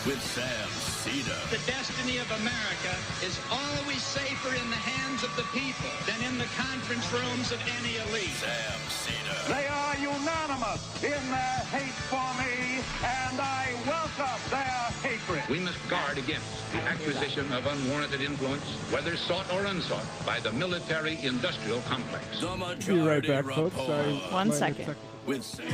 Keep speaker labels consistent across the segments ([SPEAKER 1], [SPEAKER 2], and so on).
[SPEAKER 1] with Sam Seder.
[SPEAKER 2] The destiny of America is always safer in the hands of the people than in the conference rooms of any elite.
[SPEAKER 1] Sam Seder.
[SPEAKER 3] They are unanimous in their hate for me, and I welcome their hatred.
[SPEAKER 4] We must guard against the acquisition of unwarranted influence, whether sought or unsought, by the military-industrial complex.
[SPEAKER 1] The Majority
[SPEAKER 5] Be right back,
[SPEAKER 1] Report
[SPEAKER 5] folks. Sorry.
[SPEAKER 6] 1 second.
[SPEAKER 1] with Sam.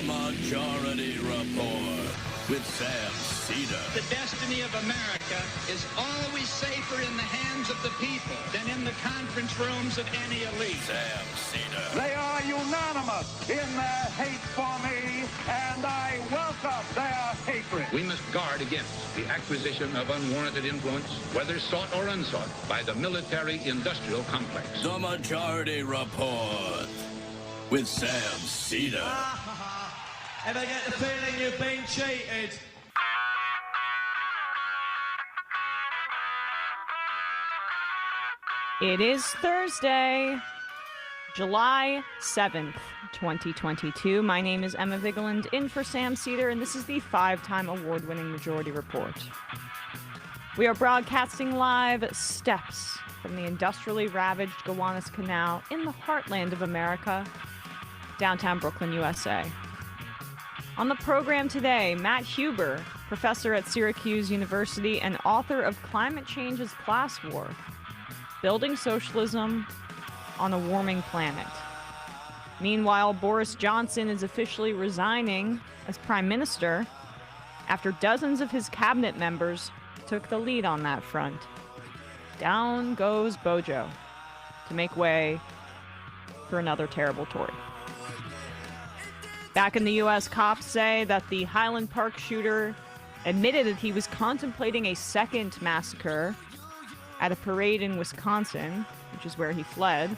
[SPEAKER 1] Majority Report with Sam Seder.
[SPEAKER 2] The destiny of America is always safer in the hands of the people than in the conference rooms of any elite.
[SPEAKER 1] Sam Seder.
[SPEAKER 3] They are unanimous in their hate for me, and I welcome their hatred.
[SPEAKER 4] We must guard against the acquisition of unwarranted influence, whether sought or unsought, by the military-industrial complex.
[SPEAKER 1] The Majority Report with Sam Seder.
[SPEAKER 7] Ever get the feeling you've been cheated?
[SPEAKER 6] It is Thursday, July 7th, 2022. My name is Emma Vigeland, in for Sam Seder, and this is the 5-time award-winning Majority Report. We are broadcasting live steps from the industrially ravaged Gowanus Canal in the heartland of America, downtown Brooklyn, USA. On the program today, Matt Huber, professor at Syracuse University and author of Climate Change's Class War, Building Socialism on a Warming Planet. Meanwhile, Boris Johnson is officially resigning as prime minister after dozens of his cabinet members took the lead on that front. Down goes Bojo to make way for another terrible Tory. Back in the U.S., cops say that the Highland Park shooter admitted that he was contemplating a second massacre at a parade in Wisconsin, which is where he fled.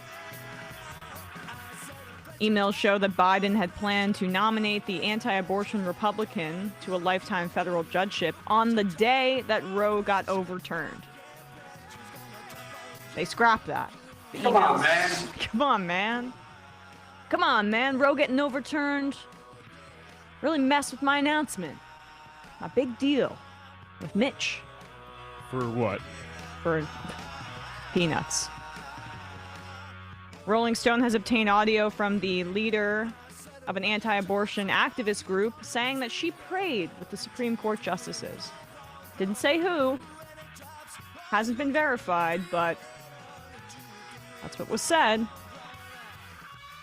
[SPEAKER 6] Emails show that Biden had planned to nominate the anti-abortion Republican to a lifetime federal judgeship on the day that Roe got overturned. They scrapped that.
[SPEAKER 3] Come on, man.
[SPEAKER 6] Come on, man. Come on, man. Roe getting overturned really messed with my announcement. My big deal with Mitch.
[SPEAKER 5] For what?
[SPEAKER 6] For peanuts. Rolling Stone has obtained audio from the leader of an anti-abortion activist group saying that she prayed with the Supreme Court justices. Didn't say who. Hasn't been verified, but that's what was said.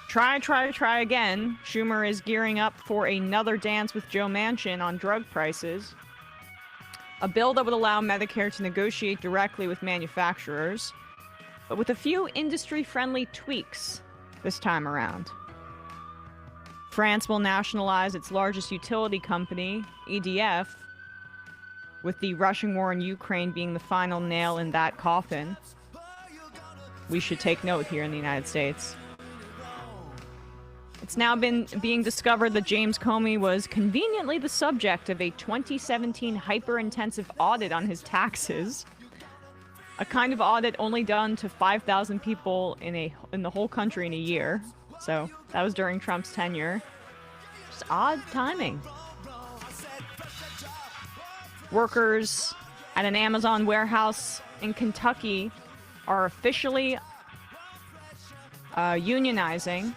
[SPEAKER 6] Try again. Schumer is gearing up for another dance with Joe Manchin on drug prices. A bill that would allow Medicare to negotiate directly with manufacturers, but with a few industry-friendly tweaks this time around. France will nationalize its largest utility company, EDF, with the Russian war in Ukraine being the final nail in that coffin. We should take note here in the United States. It's now being discovered that James Comey was conveniently the subject of a 2017 hyper-intensive audit on his taxes. A kind of audit only done to 5,000 people in the whole country in a year. So that was during Trump's tenure. Just odd timing. Workers at an Amazon warehouse in Kentucky are officially unionizing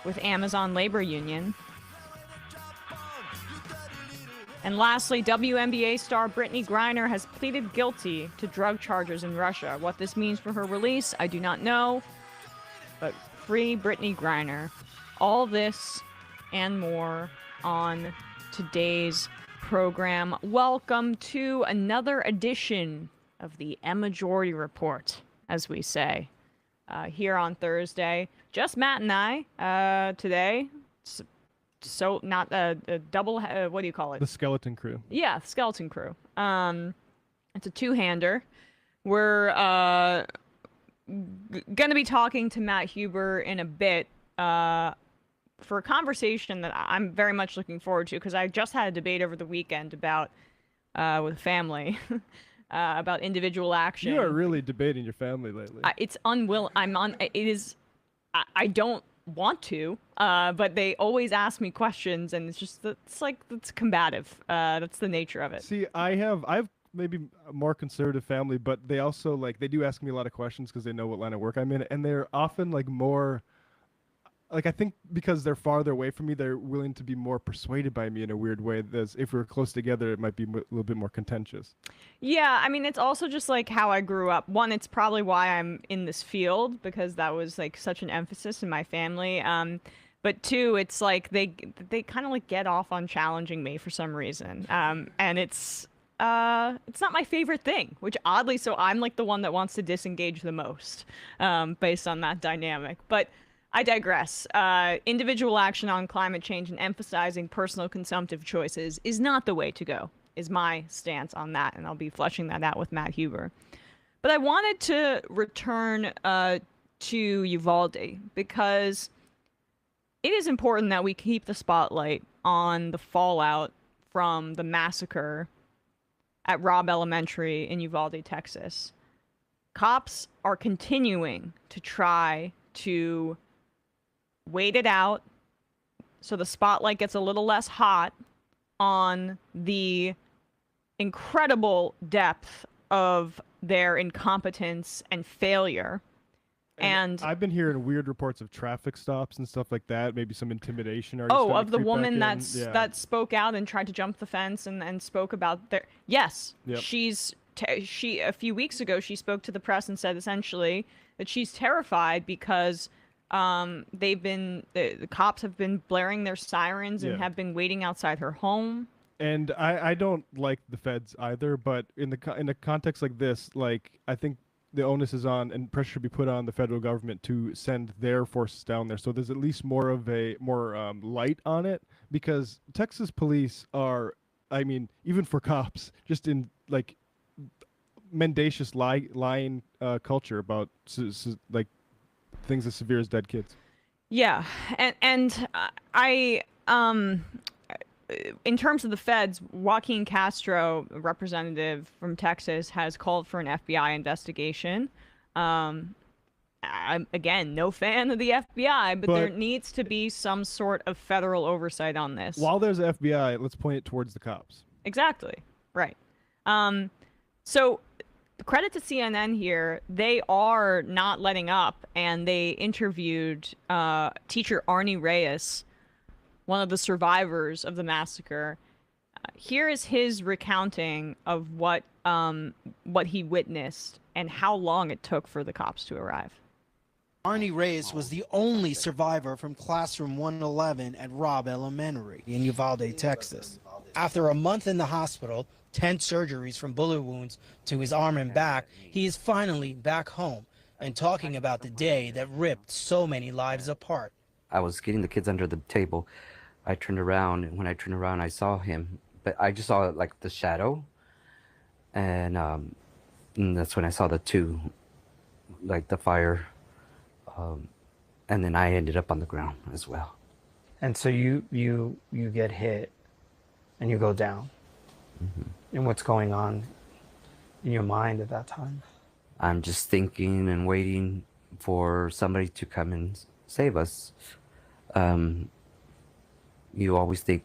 [SPEAKER 6] with Amazon Labor Union. And lastly, WNBA star Brittany Griner has pleaded guilty to drug charges in Russia. What this means for her release, I do not know. But free Brittany Griner. All this and more on today's program. Welcome to another edition of the Majority Report, as we say, here on Thursday. Just Matt and I today. So not a double. What do you call it?
[SPEAKER 5] The skeleton crew.
[SPEAKER 6] Yeah, skeleton crew. It's a two-hander. We're going to be talking to Matt Huber in a bit for a conversation that I'm very much looking forward to, because I just had a debate over the weekend about with family about individual action.
[SPEAKER 5] You are really debating your family lately.
[SPEAKER 6] It's unwilling. It is. I don't want to, but they always ask me questions, and it's combative. That's the nature of it.
[SPEAKER 5] See, I've maybe a more conservative family, but they also they do ask me a lot of questions because they know what line of work I'm in, and they're often more. I think because they're farther away from me, they're willing to be more persuaded by me in a weird way. If we're close together, it might be a little bit more contentious.
[SPEAKER 6] Yeah, I mean, it's also just how I grew up. One, it's probably why I'm in this field, because that was such an emphasis in my family. But two, it's they kind of get off on challenging me for some reason. And it's not my favorite thing, which oddly, so I'm the one that wants to disengage the most, based on that dynamic. But I digress. Individual action on climate change and emphasizing personal consumptive choices is not the way to go, is my stance on that, and I'll be fleshing that out with Matt Huber. But I wanted to return to Uvalde, because it is important that we keep the spotlight on the fallout from the massacre at Robb Elementary in Uvalde, Texas. Cops are continuing to try to wait it out so the spotlight gets a little less hot on the incredible depth of their incompetence and failure. And
[SPEAKER 5] I've been hearing weird reports of traffic stops and stuff like that, maybe some intimidation.
[SPEAKER 6] Of the woman that spoke out and tried to jump the fence and spoke about their... Yes,
[SPEAKER 5] yep.
[SPEAKER 6] She a few weeks ago, she spoke to the press and said essentially that she's terrified because the cops have been blaring their sirens and have been waiting outside her home.
[SPEAKER 5] And I don't like the feds either, but in a context like this, I think the onus is on and pressure should be put on the federal government to send their forces down there. So there's at least more light on it, because Texas police are, even for cops, just in mendacious lying culture about things as severe as dead kids.
[SPEAKER 6] Yeah, and I in terms of the feds, Joaquin Castro, a representative from Texas, has called for an FBI investigation. I'm, again, no fan of the FBI, but there needs to be some sort of federal oversight on this.
[SPEAKER 5] While there's FBI, let's point it towards the cops. Exactly.
[SPEAKER 6] Right. So credit to CNN here. They are not letting up, and they interviewed teacher Arnie Reyes, one of the survivors of the massacre. Here is his recounting of what he witnessed and how long it took for the cops to arrive.
[SPEAKER 8] Arnie Reyes was the only survivor from classroom 111 at Robb Elementary in Uvalde, Texas. After a month in the hospital, 10 surgeries from bullet wounds to his arm and back, he is finally back home and talking about the day that ripped so many lives apart.
[SPEAKER 9] I was getting the kids under the table. I turned around, and when I turned around, I saw him, but I just saw the shadow, and that's when I saw the two, the fire, and then I ended up on the ground as well.
[SPEAKER 10] And so you get hit, and you go down.
[SPEAKER 9] Mm-hmm.
[SPEAKER 10] And what's going on in your mind at that time?
[SPEAKER 9] I'm just thinking and waiting for somebody to come and save us. You always think,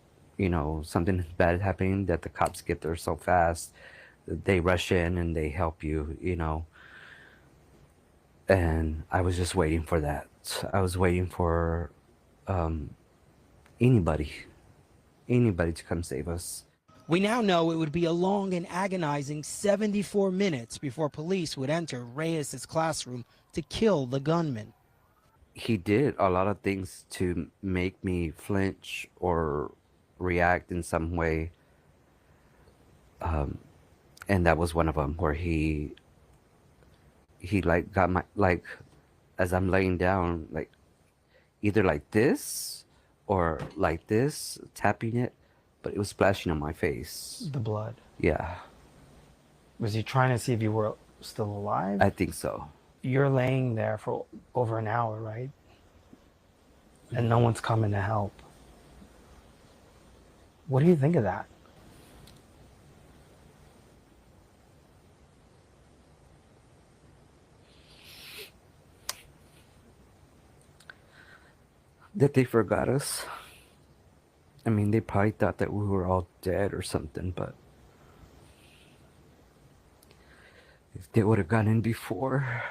[SPEAKER 9] something bad is happening, that the cops get there so fast, that they rush in and they help you, And I was just waiting for that. I was waiting for anybody to come save us.
[SPEAKER 8] We now know it would be a long and agonizing 74 minutes before police would enter Reyes' classroom to kill the gunman.
[SPEAKER 9] He did a lot of things to make me flinch or react in some way. And that was one of them, where he got my, as I'm laying down, either like this or like this, tapping it, but it was splashing on my face.
[SPEAKER 10] The blood.
[SPEAKER 9] Yeah.
[SPEAKER 10] Was he trying to see if you were still alive?
[SPEAKER 9] I think so.
[SPEAKER 10] you're laying there for over an hour, right? And no one's coming to help. What do you think of that?
[SPEAKER 9] That they forgot us. I mean, they probably thought that we were all dead or something, but if they would have gone in before,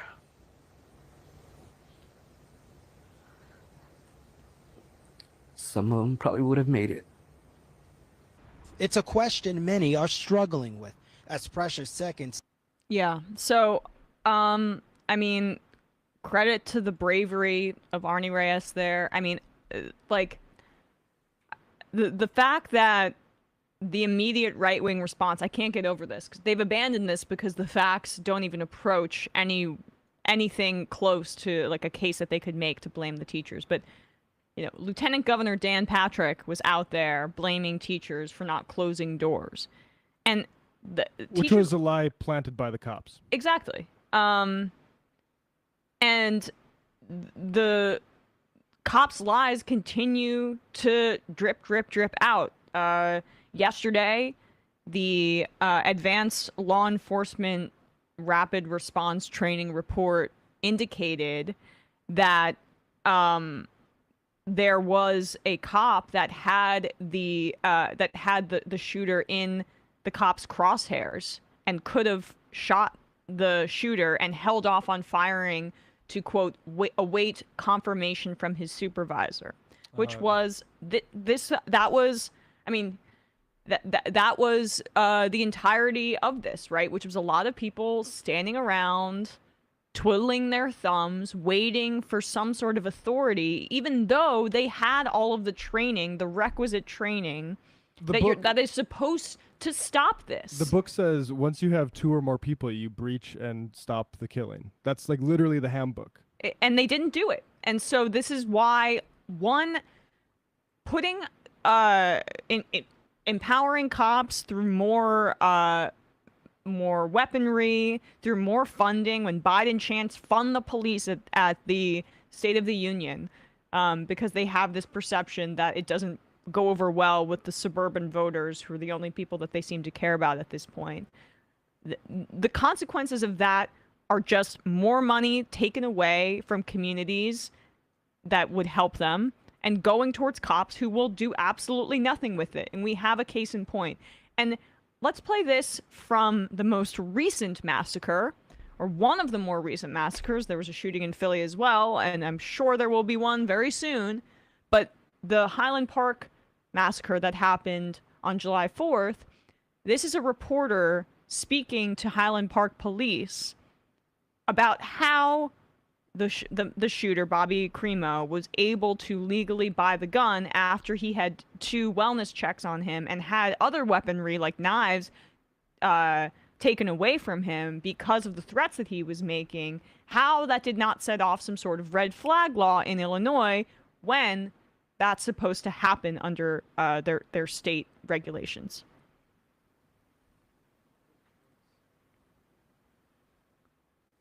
[SPEAKER 9] some of them probably would have made it.
[SPEAKER 8] It's a question many are struggling with as precious seconds.
[SPEAKER 6] Yeah. So, I mean, credit to the bravery of Arnie Reyes there. I mean, like, the fact that the immediate right-wing response, I can't get over this, because they've abandoned this because the facts don't even approach anything close to, like, a case that they could make to blame the teachers. But, you know, Lieutenant Governor Dan Patrick was out there blaming teachers for not closing doors. And
[SPEAKER 5] which was a lie planted by the cops.
[SPEAKER 6] Exactly. And the cops' lies continue to drip, drip, drip out. Yesterday, the Advanced Law Enforcement Rapid Response Training Report indicated that there was a cop that had the shooter in the cops' crosshairs and could have shot the shooter and held off on firing to, quote, await confirmation from his supervisor, which was that was the entirety of this, right? Which was a lot of people standing around, twiddling their thumbs, waiting for some sort of authority, even though they had all of the training, the requisite training that is supposed to stop this.
[SPEAKER 5] The book says once you have 2 or more people, you breach and stop the killing. That's like literally the handbook.
[SPEAKER 6] And they didn't do it. And so this is why, one, putting empowering cops through more weaponry, through more funding, when Biden chants fund the police at the State of the Union, because they have this perception that it doesn't go over well with the suburban voters, who are the only people that they seem to care about at this point. The consequences of that are just more money taken away from communities that would help them and going towards cops who will do absolutely nothing with it. And we have a case in point. And let's play this from the most recent massacre, or one of the more recent massacres. There was a shooting in Philly as well, and I'm sure there will be one very soon. But the Highland Park massacre that happened on July 4th, this is a reporter speaking to Highland Park police about how the shooter, Bobby Crimo, was able to legally buy the gun after he had 2 wellness checks on him and had other weaponry like knives taken away from him because of the threats that he was making. How that did not set off some sort of red flag law in Illinois when that's supposed to happen under their state regulations.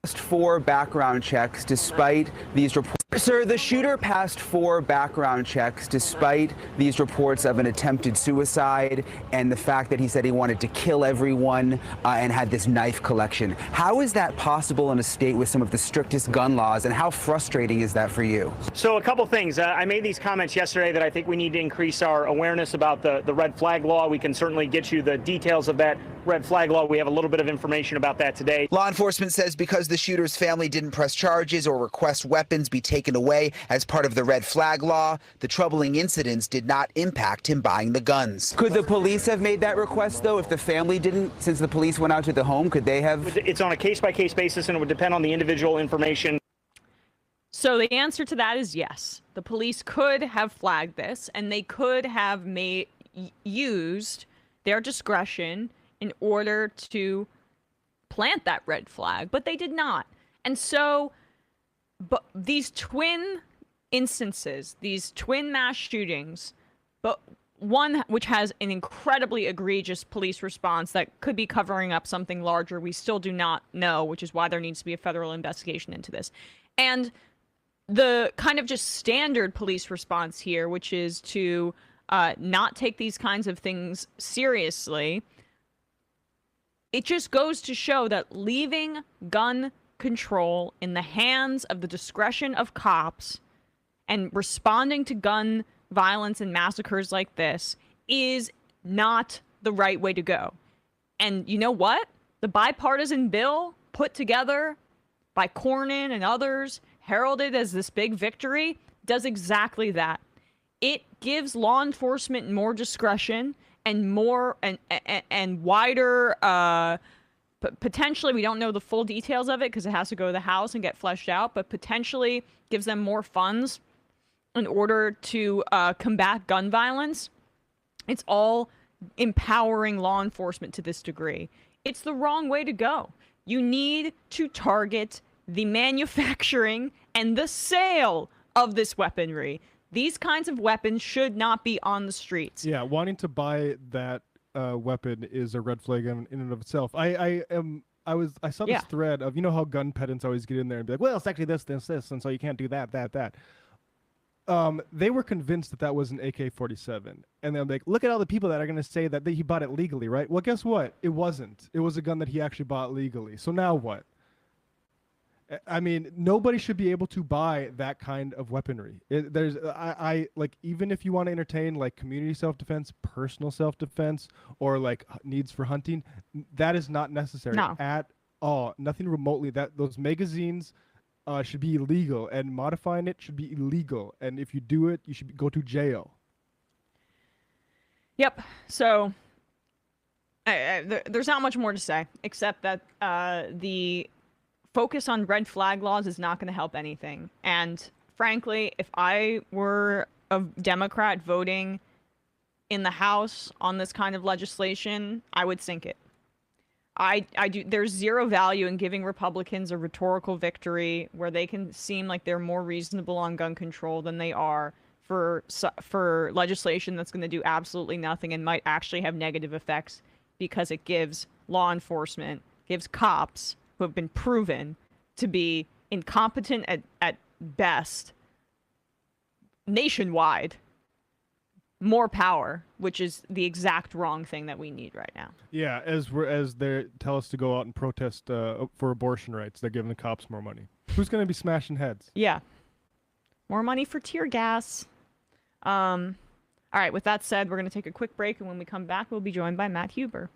[SPEAKER 11] Passed 4 background checks despite these reports. Sir, the shooter passed 4 background checks despite these reports of an attempted suicide and the fact that he said he wanted to kill everyone and had this knife collection. How is that possible in a state with some of the strictest gun laws, and how frustrating is that for you?
[SPEAKER 12] So a couple things. I made these comments yesterday that I think we need to increase our awareness about the red flag law. We can certainly get you the details of that red flag law. We have a little bit of information about that today.
[SPEAKER 11] Law enforcement says because the shooter's family didn't press charges or request weapons be taken away as part of the red flag law, the troubling incidents did not impact him buying the guns. Could the police have made that request, though, if the family didn't? Since the police went out to the home, could they have?
[SPEAKER 12] It's on a case-by-case basis, and it would depend on the individual information.
[SPEAKER 6] So the answer to that is yes. The police could have flagged this, and they could have used their discretion in order to plant that red flag, but they did not. And so, but these twin instances, these twin mass shootings, but one which has an incredibly egregious police response that could be covering up something larger we still do not know, which is why there needs to be a federal investigation into this. And the kind of just standard police response here, which is to not take these kinds of things seriously, it just goes to show that leaving gun control in the hands of the discretion of cops and responding to gun violence and massacres like this is not the right way to go. And you know what? The bipartisan bill put together by Cornyn and others, heralded as this big victory, does exactly that. It gives law enforcement more discretion and more and wider, potentially, we don't know the full details of it because it has to go to the House and get fleshed out, but potentially gives them more funds in order to combat gun violence. It's all empowering law enforcement to this degree. It's the wrong way to go. You need to target the manufacturing and the sale of this weaponry. These kinds of weapons should not be on the streets.
[SPEAKER 5] Yeah, wanting to buy that weapon is a red flag in and of itself. I saw this thread of, you know how gun pedants always get in there and be like, well, it's actually this, and so you can't do that. They were convinced that was an AK-47, and they're like, look at all the people that are going to say that he bought it legally, right? Well, guess what? It wasn't. It was a gun that he actually bought legally. So now what? I mean, nobody should be able to buy that kind of weaponry. Like, even if you want to entertain like community self-defense, personal self-defense, or like needs for hunting, that is not necessary at all. Nothing remotely. Those magazines should be illegal, and modifying it should be illegal. And if you do it, you should go to jail.
[SPEAKER 6] Yep. So there's not much more to say, except that the focus on red flag laws is not going to help anything. And frankly, if I were a Democrat voting in the House on this kind of legislation, I would sink it. There's zero value in giving Republicans a rhetorical victory where they can seem like they're more reasonable on gun control than they are for legislation that's going to do absolutely nothing and might actually have negative effects because it gives law enforcement, gives cops who have been proven to be incompetent at best nationwide more power, which is the exact wrong thing that we need right now.
[SPEAKER 5] Yeah, as they tell us to go out and protest for abortion rights, they're giving the cops more money. Who's going to be smashing heads?
[SPEAKER 6] Yeah. More money for tear gas. All right, with that said, we're going to take a quick break, and when we come back, we'll be joined by Matt Huber.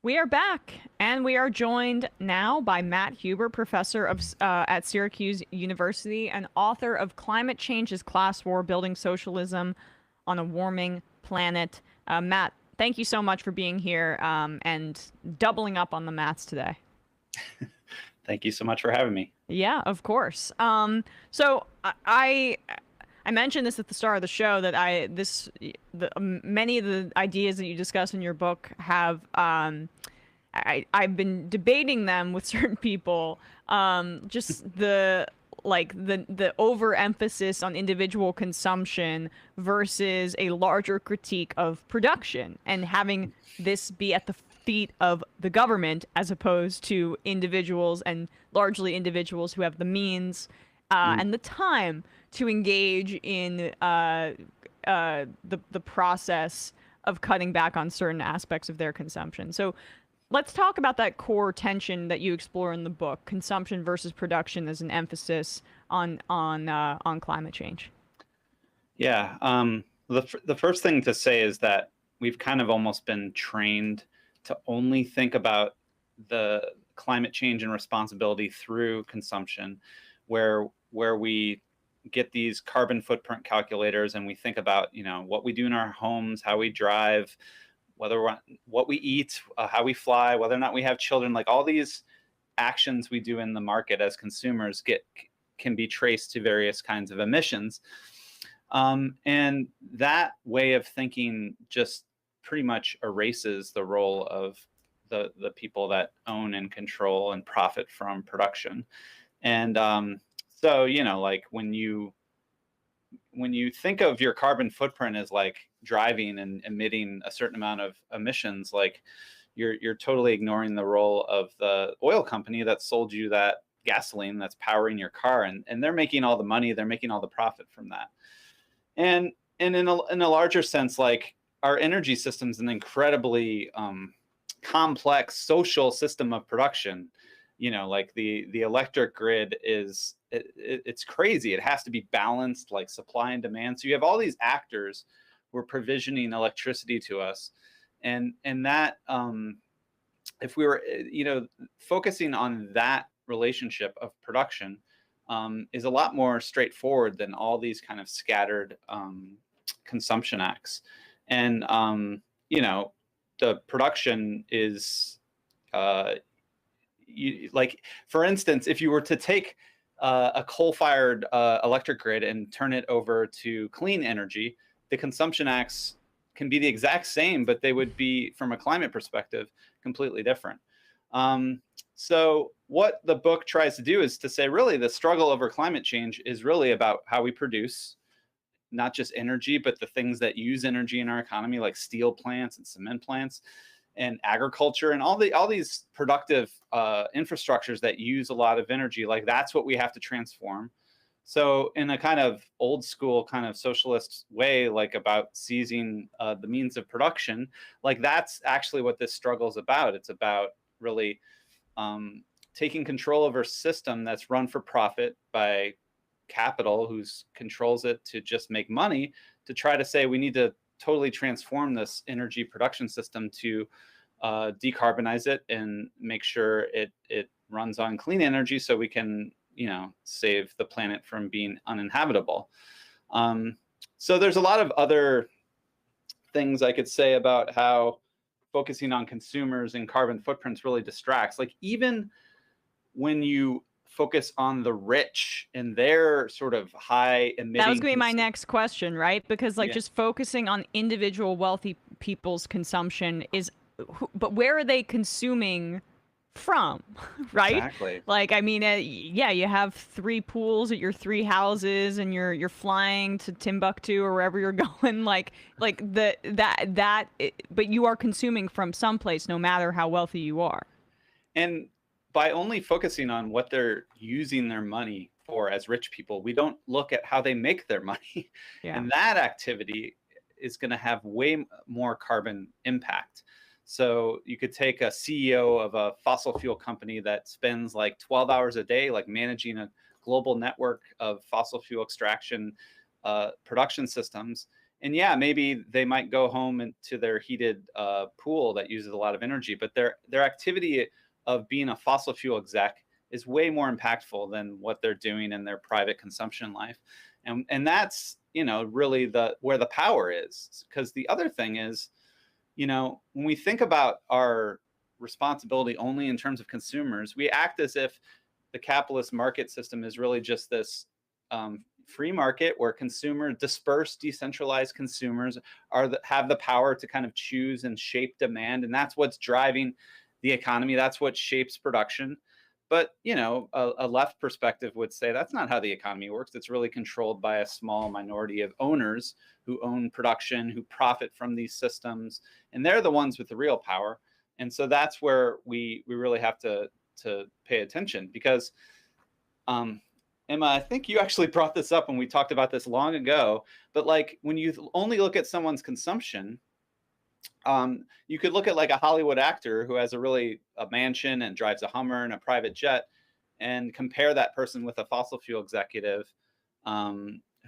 [SPEAKER 6] We are back, and we are joined now by Matt Huber, professor at Syracuse University and author of Climate Change is Class War, Building Socialism on a Warming Planet. Matt, thank you so much for being here and doubling up on the maths today.
[SPEAKER 13] Thank you so much for having me.
[SPEAKER 6] Yeah, of course. So I mentioned this at the start of the show that many of the ideas that you discuss in your book have I've been debating them with certain people. Just the overemphasis on individual consumption versus a larger critique of production, and having this be at the feet of the government as opposed to individuals, and largely individuals who have the means and the time to engage in the process of cutting back on certain aspects of their consumption. So Let's talk about that core tension that you explore in the book, consumption versus production, as an emphasis on climate change.
[SPEAKER 13] Yeah. The first thing to say is that we've kind of almost been trained to only think about the climate change and responsibility through consumption, where we get these carbon footprint calculators and we think about, what we do in our homes, how we drive, what we eat, how we fly, whether or not we have children, like all these actions we do in the market as consumers can be traced to various kinds of emissions. And that way of thinking just pretty much erases the role of the people that own and control and profit from production. And so, like when you think of your carbon footprint as like driving and emitting a certain amount of emissions, like you're totally ignoring the role of the oil company that sold you that gasoline that's powering your car, and they're making all the money, they're making all the profit from that. And in a larger sense, like our energy system is an incredibly complex social system of production. Like the electric grid is it's crazy. It has to be balanced, like supply and demand. So you have all these actors who are provisioning electricity to us, and that if we were focusing on that relationship of production is a lot more straightforward than all these kind of scattered consumption acts. And the production is like, for instance, if you were to take a coal-fired electric grid and turn it over to clean energy, the consumption acts can be the exact same, but they would be, from a climate perspective, completely different. So what the book tries to do is to say, really, the struggle over climate change is really about how we produce not just energy, but the things that use energy in our economy, like steel plants and cement plants and agriculture and all these productive infrastructures that use a lot of energy. Like that's what we have to transform. So in a kind of old school kind of socialist way, like about seizing the means of production, like that's actually what this struggle is about. It's about really taking control over a system that's run for profit by capital, who's controls it to just make money, to try to say we need to totally transform this energy production system to decarbonize it and make sure it runs on clean energy so we can save the planet from being uninhabitable. So there's a lot of other things I could say about how focusing on consumers and carbon footprints really distracts. Like even when you focus on the rich and their sort of high emitting.
[SPEAKER 6] That was going to be my next question, right? Because just focusing on individual wealthy people's consumption but where are they consuming from, right?
[SPEAKER 13] Exactly.
[SPEAKER 6] Like, I mean, you have 3 pools at your 3 houses, and you're flying to Timbuktu or wherever you're going. But you are consuming from someplace, no matter how wealthy you are.
[SPEAKER 13] And by only focusing on what they're using their money for as rich people, we don't look at how they make their money. Yeah. And that activity is going to have way more carbon impact. So you could take a CEO of a fossil fuel company that spends like 12 hours a day, like managing a global network of fossil fuel extraction production systems. And yeah, maybe they might go home into their heated pool that uses a lot of energy, but their activity of being a fossil fuel exec is way more impactful than what they're doing in their private consumption life. And that's, really where the power is. Because the other thing is, when we think about our responsibility only in terms of consumers, we act as if the capitalist market system is really just this free market where dispersed, decentralized consumers have the power to kind of choose and shape demand. And that's what's driving the economy. That's what shapes production. But, a left perspective would say that's not how the economy works. It's really controlled by a small minority of owners who own production, who profit from these systems. And they're the ones with the real power. And so that's where we really have to pay attention, because, Emma, I think you actually brought this up when we talked about this long ago. But like when you only look at someone's consumption, You could look at like a Hollywood actor who has a mansion and drives a Hummer and a private jet, and compare that person with a fossil fuel executive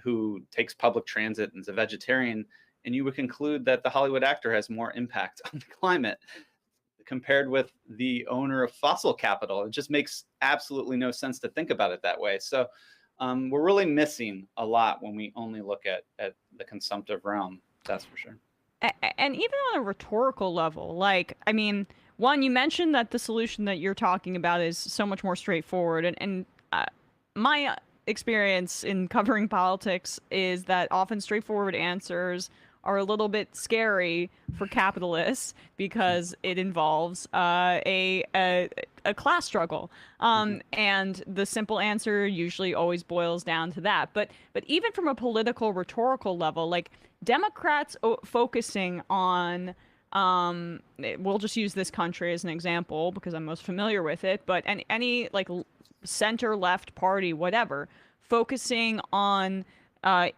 [SPEAKER 13] who takes public transit and is a vegetarian, and you would conclude that the Hollywood actor has more impact on the climate compared with the owner of fossil capital. It just makes absolutely no sense to think about it that way. So we're really missing a lot when we only look at the consumptive realm, that's for sure.
[SPEAKER 6] And even on a rhetorical level, like, I mean, one, you mentioned that the solution that you're talking about is so much more straightforward. And my experience in covering politics is that often straightforward answers are a little bit scary for capitalists because it involves a class struggle. And the simple answer usually always boils down to that. But even from a political rhetorical level, like Democrats focusing on, we'll just use this country as an example because I'm most familiar with it, but any like center left party, whatever, focusing on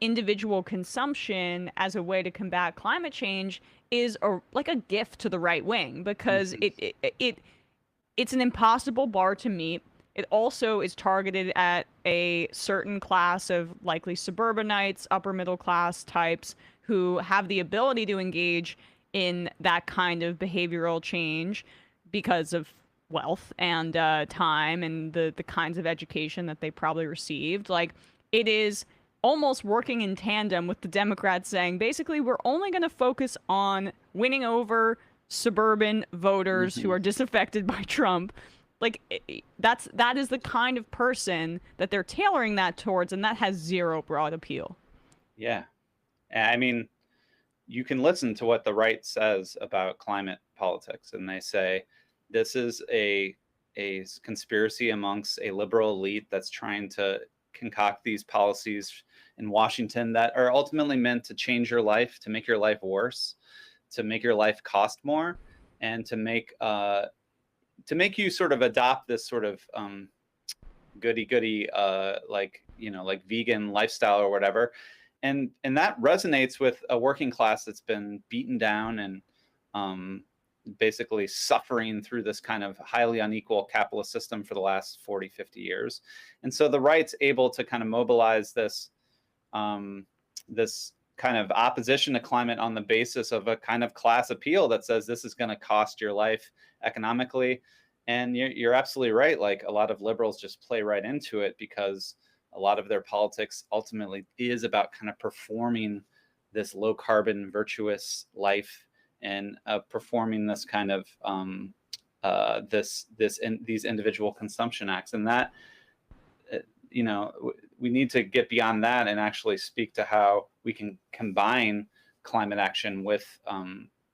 [SPEAKER 6] individual consumption as a way to combat climate change is like a gift to the right wing because it's an impossible bar to meet. It also is targeted at a certain class of likely suburbanites, upper middle class types who have the ability to engage in that kind of behavioral change because of wealth and time and the kinds of education that they probably received. Like, it is almost working in tandem with the Democrats saying, basically, we're only going to focus on winning over suburban voters who are disaffected by Trump. Like, that is the kind of person that they're tailoring that towards, and that has zero broad appeal.
[SPEAKER 13] Yeah. I mean, you can listen to what the right says about climate politics, and they say this is a conspiracy amongst a liberal elite that's trying to concoct these policies in Washington that are ultimately meant to change your life, to make your life worse, to make your life cost more, and to make you sort of adopt this sort of goody-goody like vegan lifestyle or whatever. And that resonates with a working class that's been beaten down and basically suffering through this kind of highly unequal capitalist system for the last 40, 50 years. And so the right's able to kind of mobilize this kind of opposition to climate on the basis of a kind of class appeal that says this is going to cost your life economically. And you're absolutely right. Like, a lot of liberals just play right into it because a lot of their politics ultimately is about kind of performing this low carbon virtuous life and performing this kind of these individual consumption acts. And that, we need to get beyond that and actually speak to how we can combine climate action with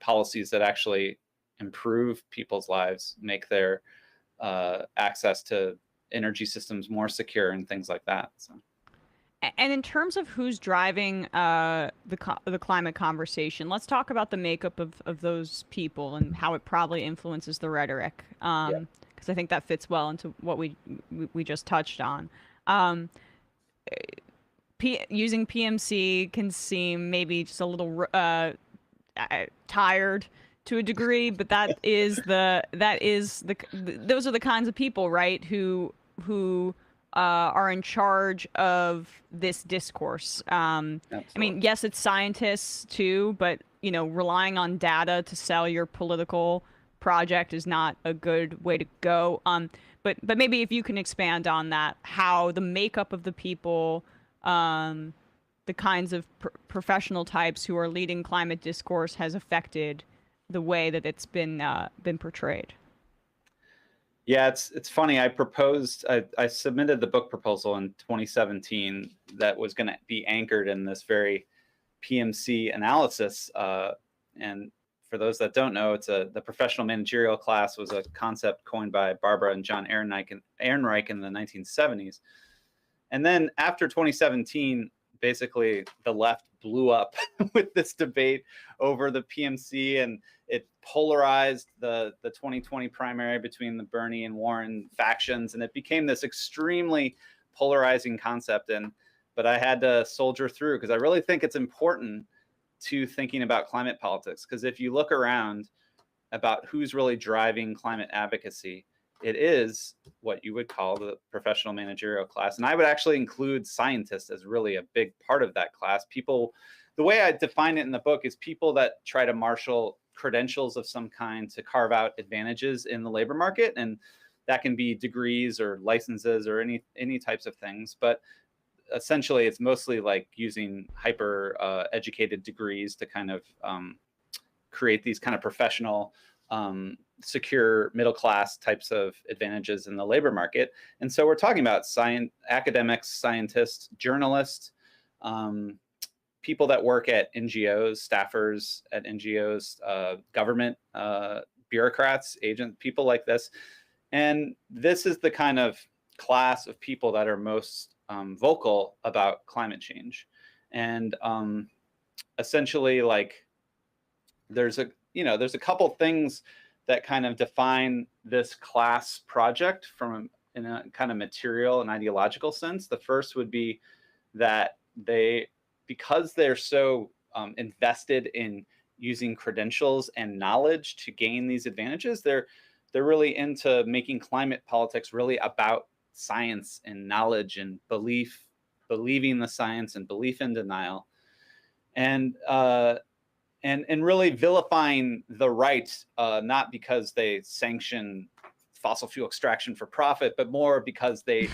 [SPEAKER 13] policies that actually improve people's lives, make their access to energy systems more secure and things like that. So.
[SPEAKER 6] And in terms of who's driving the climate conversation, let's talk about the makeup of those people and how it probably influences the rhetoric, because I think that fits well into what we just touched on. Using PMC can seem maybe just a little tired to a degree, but those are the kinds of people, right, who are in charge of this discourse. I mean, yes, it's scientists too, but relying on data to sell your political project is not a good way to go. But maybe if you can expand on that, how the makeup of the people, the kinds of professional types who are leading climate discourse has affected the way that it's been portrayed.
[SPEAKER 13] Yeah, it's funny. I submitted the book proposal in 2017 that was going to be anchored in this very PMC analysis. And for those that don't know, the professional managerial class was a concept coined by Barbara and John Ehrenreich in the 1970s. And then after 2017, basically the left blew up with this debate over the PMC, and it polarized the 2020 primary between the Bernie and Warren factions, and it became this extremely polarizing concept. But I had to soldier through because I really think it's important to thinking about climate politics, because if you look around about who's really driving climate advocacy, it is what you would call the professional managerial class. And I would actually include scientists as really a big part of that class. People, the way I define it in the book is people that try to marshal credentials of some kind to carve out advantages in the labor market. And that can be degrees or licenses or any types of things. But essentially, it's mostly like using hyper educated degrees to kind of create these kind of professional, secure middle class types of advantages in the labor market. And so we're talking about academics, scientists, journalists, people that work at NGOs, staffers at NGOs, government bureaucrats, agents, people like this. And this is the kind of class of people that are most vocal about climate change. And essentially, like, there's a couple things that kind of define this class project in a kind of material and ideological sense. The first would be that because they're so invested in using credentials and knowledge to gain these advantages, they're really into making climate politics really about science and knowledge and believing the science and belief in denial, and really vilifying the right, not because they sanction fossil fuel extraction for profit, but more because they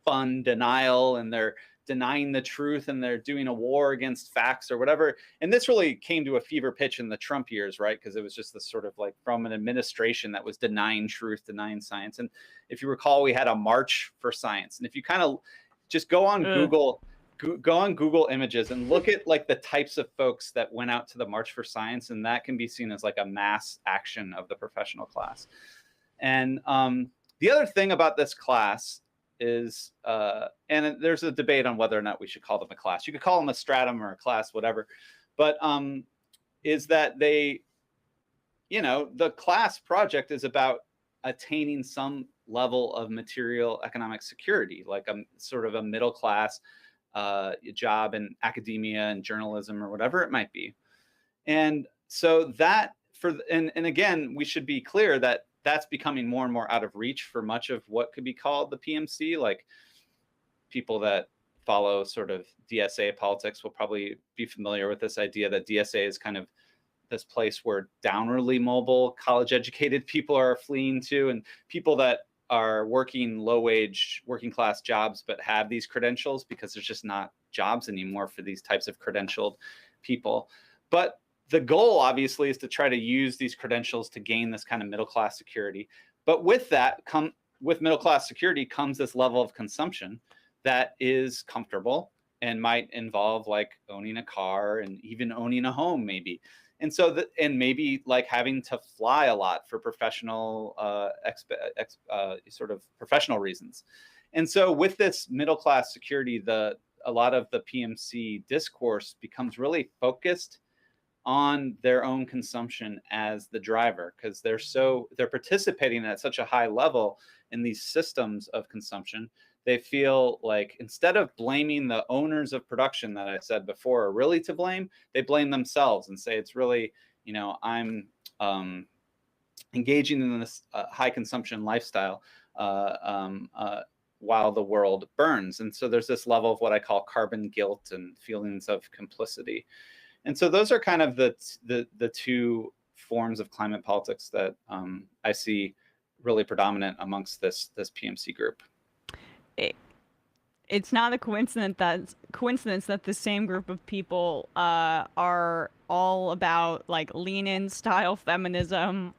[SPEAKER 13] fund denial and they're denying the truth and they're doing a war against facts or whatever. And this really came to a fever pitch in the Trump years, right? Because it was just this sort of like from an administration that was denying truth, denying science. And if you recall, we had a March for Science. And if you kind of just go on Google Images and look at like the types of folks that went out to the March for Science, and that can be seen as like a mass action of the professional class. And the other thing about this class is, and there's a debate on whether or not we should call them a class. You could call them a stratum or a class, whatever. But is that the class project is about attaining some level of material economic security, like a sort of a middle class job in academia and journalism or whatever it might be. And so and again, we should be clear that that's becoming more and more out of reach for much of what could be called the PMC. Like, people that follow sort of DSA politics will probably be familiar with this idea that DSA is kind of this place where downwardly mobile, college-educated people are fleeing to, and people that are working low-wage, working-class jobs but have these credentials, because there's just not jobs anymore for these types of credentialed people. But the goal, obviously, is to try to use these credentials to gain this kind of middle-class security. But with that, with middle-class security comes this level of consumption that is comfortable and might involve like owning a car and even owning a home, maybe. And so and maybe like having to fly a lot for professional, sort of professional reasons. And so with this middle-class security, a lot of the PMC discourse becomes really focused on their own consumption as the driver, because they're participating at such a high level in these systems of consumption. They feel like instead of blaming the owners of production that I said before are really to blame, they blame themselves and say it's really, I'm engaging in this high consumption lifestyle while the world burns. And so there's this level of what I call carbon guilt and feelings of complicity. And so those are kind of the two forms of climate politics that I see really predominant amongst this PMC group.
[SPEAKER 6] It's not a coincidence that the same group of people are all about like lean-in style feminism,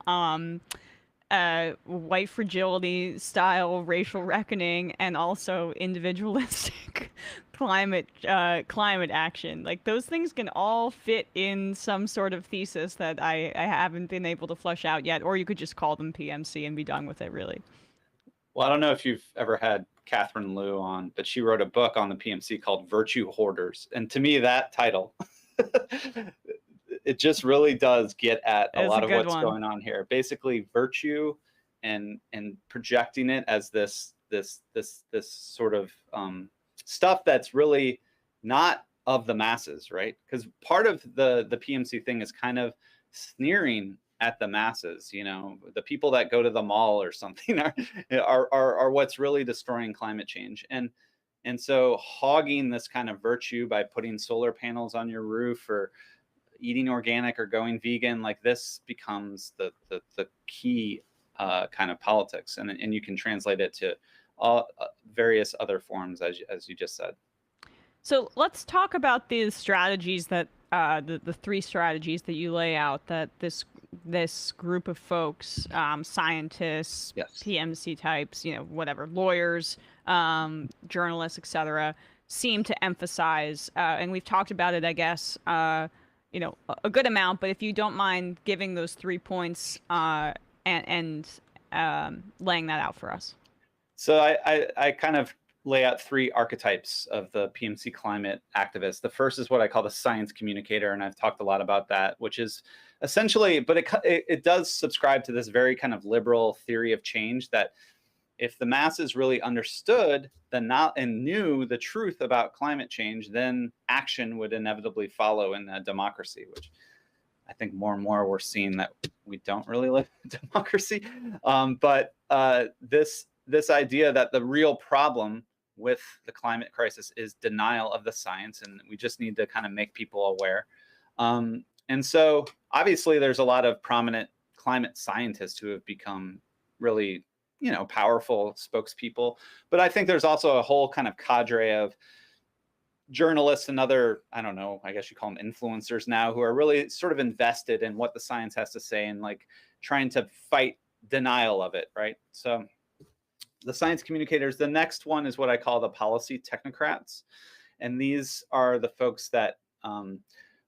[SPEAKER 6] white fragility style racial reckoning, and also individualistic climate action. Like, those things can all fit in some sort of thesis that I haven't been able to flesh out yet, or you could just call them PMC and be done with it, really.
[SPEAKER 13] Well, I don't know if you've ever had Catherine Liu on, but she wrote a book on the PMC called Virtue Hoarders. And to me, that title, it just really does get at a lot of what's going on here. Basically, virtue and projecting it as this sort of stuff that's really not of the masses, right? Because part of the PMC thing is kind of sneering at the masses. You know, the people that go to the mall or something are what's really destroying climate change. And so hogging this kind of virtue by putting solar panels on your roof or eating organic or going vegan, like this becomes the key kind of politics, and you can translate it to all various other forms, as you just said.
[SPEAKER 6] So let's talk about the strategies that the three strategies that you lay out that this group of folks, scientists, yes, PMC types, you know, whatever, lawyers, journalists, etc., seem to emphasize, and we've talked about it, I guess, you know, a good amount. But if you don't mind giving those 3 points and laying that out for us.
[SPEAKER 13] So I kind of lay out three archetypes of the PMC climate activist. The first is what I call the science communicator, and I've talked a lot about that, which is essentially, but it does subscribe to this very kind of liberal theory of change that if the masses really understood and knew the truth about climate change, then action would inevitably follow in a democracy, which I think more and more we're seeing that we don't really live in a democracy. But this idea that the real problem with the climate crisis is denial of the science, and we just need to kind of make people aware. And so obviously there's a lot of prominent climate scientists who have become really, you know, powerful spokespeople. But I think there's also a whole kind of cadre of journalists and other, I don't know, I guess you call them influencers now, who are really sort of invested in what the science has to say and like trying to fight denial of it, right? So the science communicators. The next one is what I call the policy technocrats. And these are the folks that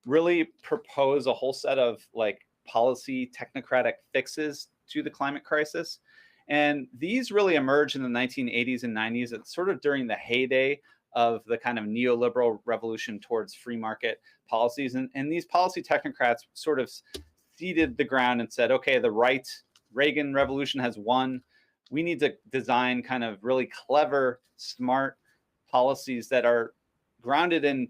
[SPEAKER 13] really propose a whole set of like policy technocratic fixes to the climate crisis. And these really emerged in the 1980s and 90s. It's sort of during the heyday of the kind of neoliberal revolution towards free market policies. And these policy technocrats sort of ceded the ground and said, okay, the right Reagan revolution has won. We need to design kind of really clever, smart policies that are grounded in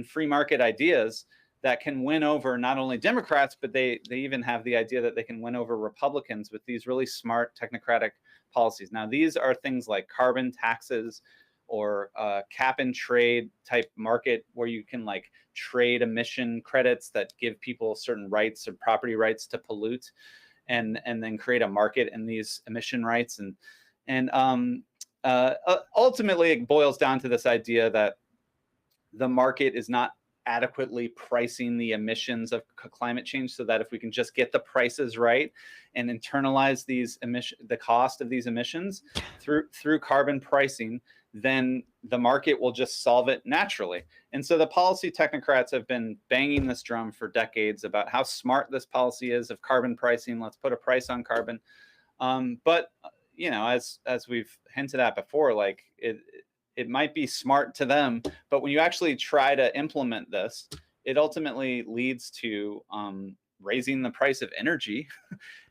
[SPEAKER 13] free market ideas that can win over not only Democrats, but they even have the idea that they can win over Republicans with these really smart technocratic policies. Now, these are things like carbon taxes or cap and trade type market where you can like trade emission credits that give people certain rights or property rights to pollute, and then create a market in these emission rights. And ultimately, it boils down to this idea that the market is not adequately pricing the emissions of climate change, so that if we can just get the prices right and internalize the cost of these emissions through carbon pricing, then the market will just solve it naturally. And so the policy technocrats have been banging this drum for decades about how smart this policy is of carbon pricing. Let's put a price on carbon. But you know, as we've hinted at before, like it might be smart to them, but when you actually try to implement this, it ultimately leads to raising the price of energy.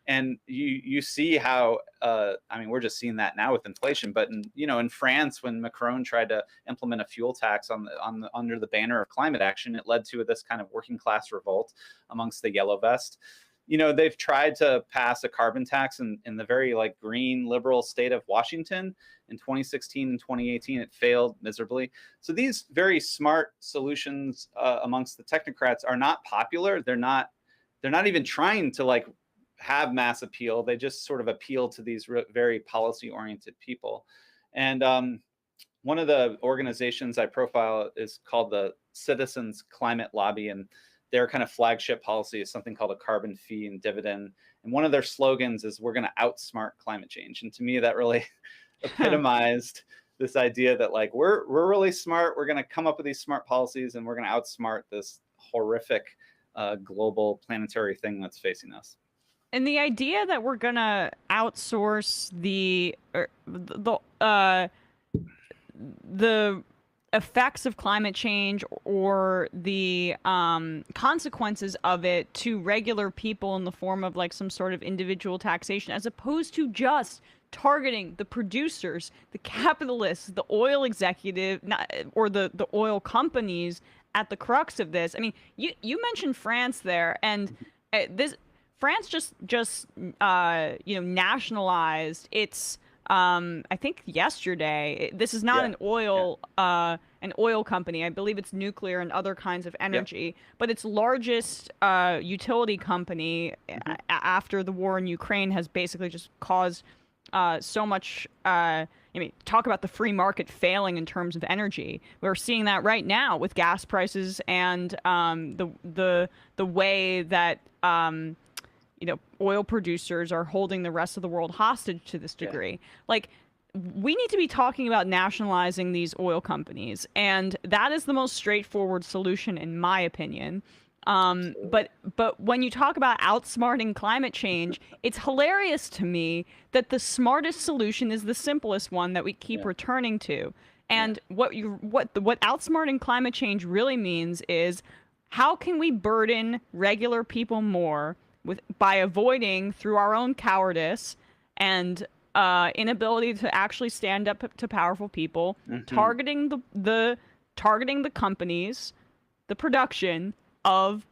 [SPEAKER 13] And you see how, I mean, we're just seeing that now with inflation, but in France, when Macron tried to implement a fuel tax under the banner of climate action, it led to this kind of working class revolt amongst the yellow vest. You know, they've tried to pass a carbon tax in the very like green liberal state of Washington in 2016 and 2018. It failed miserably. So these very smart solutions amongst the technocrats are not popular. They're not even trying to like have mass appeal. They just sort of appeal to these very policy oriented people. And one of the organizations I profile is called the Citizens Climate Lobby, and their kind of flagship policy is something called a carbon fee and dividend. And one of their slogans is, we're going to outsmart climate change. And to me, that really epitomized this idea that like, we're really smart. We're going to come up with these smart policies, and we're going to outsmart this horrific global planetary thing that's facing us.
[SPEAKER 6] And the idea that we're going to outsource the effects of climate change or the consequences of it to regular people in the form of like some sort of individual taxation, as opposed to just targeting the producers, the capitalists, the oil executive, or the oil companies at the crux of this. I mean, you mentioned France there, and this France just nationalized its. I think yesterday. This is not an oil company. I believe it's nuclear and other kinds of energy. But its largest utility company after the war in Ukraine has basically just caused so much. Talk about the free market failing in terms of energy. We're seeing that right now with gas prices and the way that oil producers are holding the rest of the world hostage to this degree. Like, we need to be talking about nationalizing these oil companies, and that is the most straightforward solution, in my opinion. But when you talk about outsmarting climate change, it's hilarious to me that the smartest solution is the simplest one that we keep returning to. And what outsmarting climate change really means is, how can we burden regular people more by avoiding, through our own cowardice and inability to actually stand up to powerful people, targeting the companies, the production of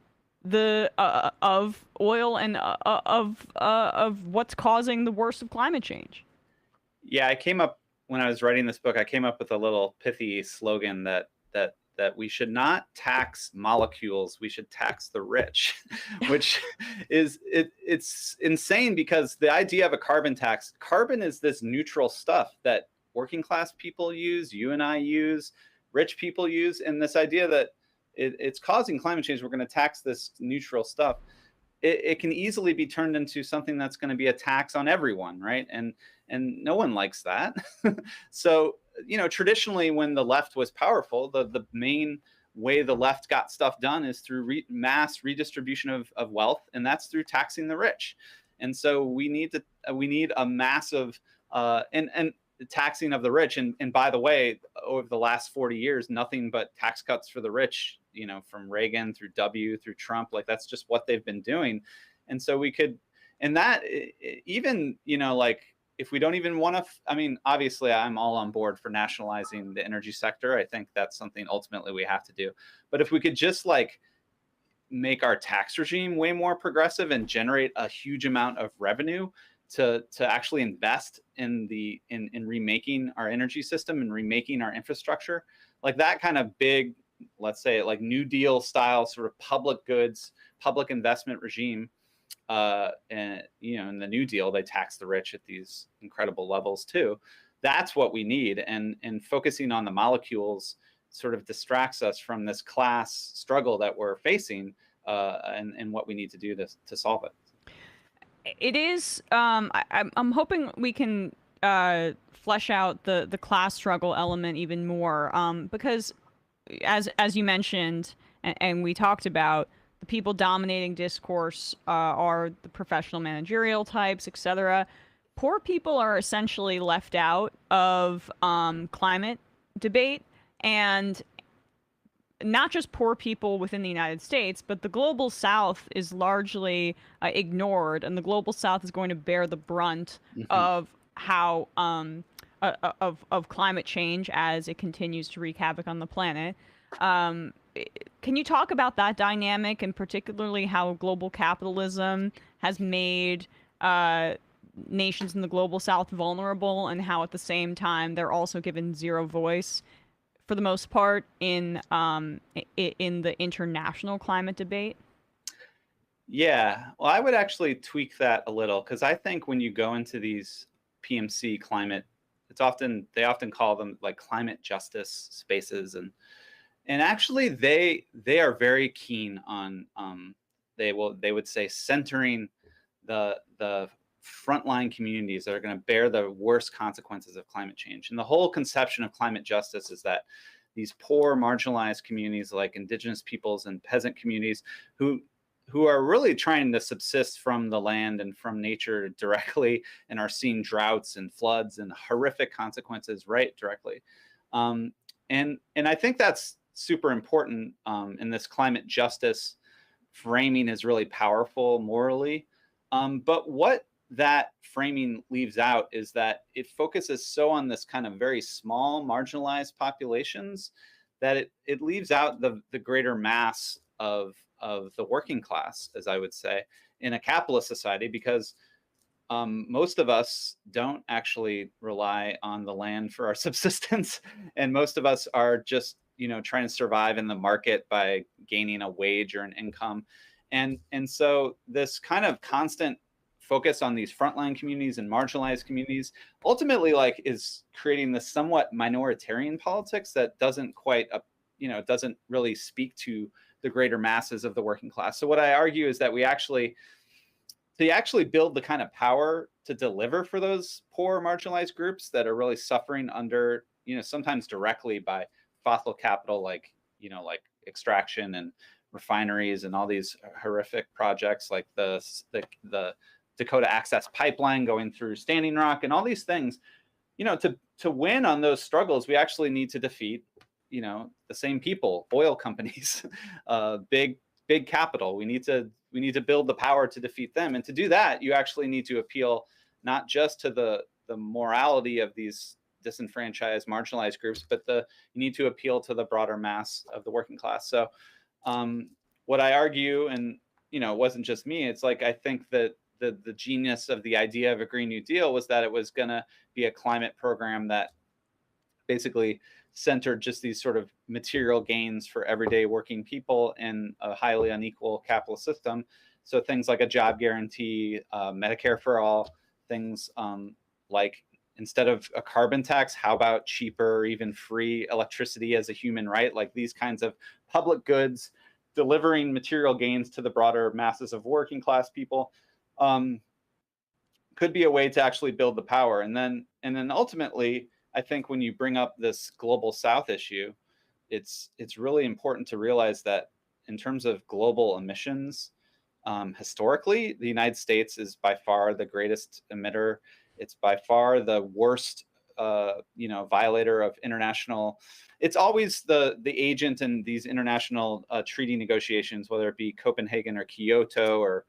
[SPEAKER 6] of oil and of what's causing the worst of climate change.
[SPEAKER 13] Yeah, I came up when I was writing this book. I came up with a little pithy slogan that we should not tax molecules, we should tax the rich, which is it's insane, because the idea of a carbon tax, carbon is this neutral stuff that working class people use, you and I use, rich people use, and this idea that it's causing climate change, we're going to tax this neutral stuff. It can easily be turned into something that's going to be a tax on everyone, right? And no one likes that. So, traditionally, when the left was powerful, the main way the left got stuff done is through mass redistribution of wealth, and that's through taxing the rich. And so we need a massive and taxing of the rich. And by the way, over the last 40 years, nothing but tax cuts for the rich, from Reagan through W through Trump, like that's just what they've been doing. And so we could, and that even, if we don't even want to, obviously I'm all on board for nationalizing the energy sector. I think that's something ultimately we have to do. But if we could just make our tax regime way more progressive and generate a huge amount of revenue to actually invest in remaking our energy system and remaking our infrastructure, like that kind of big, let's say New Deal style sort of public goods, public investment regime. And in the New Deal, they tax the rich at these incredible levels too. That's what we need. And focusing on the molecules sort of distracts us from this class struggle that we're facing, and what we need to do to solve it.
[SPEAKER 6] It is. I'm hoping we can flesh out the class struggle element even more, because as you mentioned and we talked about, the people dominating discourse are the professional managerial types, etc. Poor people are essentially left out of climate debate, and not just poor people within the United States, but the global South is largely ignored, and the global South is going to bear the brunt of how of climate change as it continues to wreak havoc on the planet. Can you talk about that dynamic, and particularly how global capitalism has made nations in the global South vulnerable, and how at the same time they're also given zero voice, for the most part, in the international climate debate?
[SPEAKER 13] Yeah, well, I would actually tweak that a little, because I think when you go into these PMC climate, they often call them like climate justice spaces, and actually they are very keen on they would say centering the frontline communities that are going to bear the worst consequences of climate change. And the whole conception of climate justice is that these poor, marginalized communities like indigenous peoples and peasant communities who are really trying to subsist from the land and from nature directly, and are seeing droughts and floods and horrific consequences right directly. And I think that's super important, and this climate justice framing is really powerful morally. But what that framing leaves out is that it focuses so on this kind of very small marginalized populations that it leaves out the greater mass of the working class, as I would say, in a capitalist society, because most of us don't actually rely on the land for our subsistence, and most of us are just trying to survive in the market by gaining a wage or an income, and so this kind of constant focus on these frontline communities and marginalized communities ultimately is creating this somewhat minoritarian politics that doesn't quite doesn't really speak to the greater masses of the working class. So what I argue is that to actually build the kind of power to deliver for those poor marginalized groups that are really suffering under, sometimes directly by fossil capital, like extraction and refineries and all these horrific projects like the Dakota Access Pipeline going through Standing Rock and all these things, to win on those struggles, we actually need to defeat, the same people, oil companies, big capital. We need to build the power to defeat them. And to do that, you actually need to appeal not just to the morality of these disenfranchised, marginalized groups, but you need to appeal to the broader mass of the working class. So what I argue, and it wasn't just me, it's like I think that the genius of the idea of a Green New Deal was that it was going to be a climate program that basically centered just these sort of material gains for everyday working people in a highly unequal capitalist system. So things like a job guarantee, Medicare for all, things like instead of a carbon tax, how about cheaper or even free electricity as a human right? Like these kinds of public goods delivering material gains to the broader masses of working class people could be a way to actually build the power. And then ultimately, I think when you bring up this global South issue, it's really important to realize that in terms of global emissions, historically, the United States is by far the greatest emitter. It's by far the worst, violator of international. It's always the agent in these international treaty negotiations, whether it be Copenhagen or Kyoto or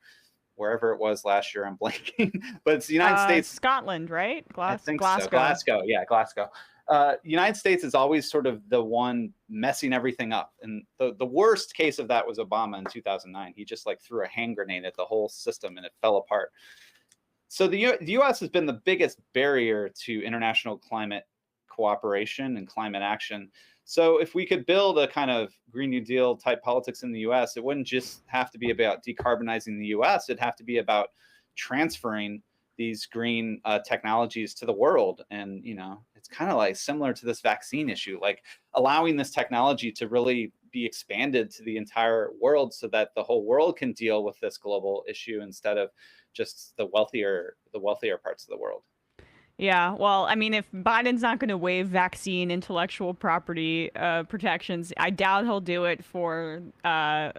[SPEAKER 13] wherever it was last year. I'm blanking, but it's the United States.
[SPEAKER 6] Scotland, right?
[SPEAKER 13] I think
[SPEAKER 6] Glasgow.
[SPEAKER 13] So. Glasgow, yeah, Glasgow. United States is always sort of the one messing everything up. And the worst case of that was Obama in 2009. He just threw a hand grenade at the whole system and it fell apart. So the U.S. has been the biggest barrier to international climate cooperation and climate action. So if we could build a kind of Green New Deal type politics in the U.S., it wouldn't just have to be about decarbonizing the U.S. It'd have to be about transferring these green technologies to the world. And, it's kind of similar to this vaccine issue, allowing this technology to really be expanded to the entire world so that the whole world can deal with this global issue instead of just the wealthier parts of the world.
[SPEAKER 6] Yeah, well, I mean, if Biden's not going to waive vaccine intellectual property protections, I doubt he'll do it for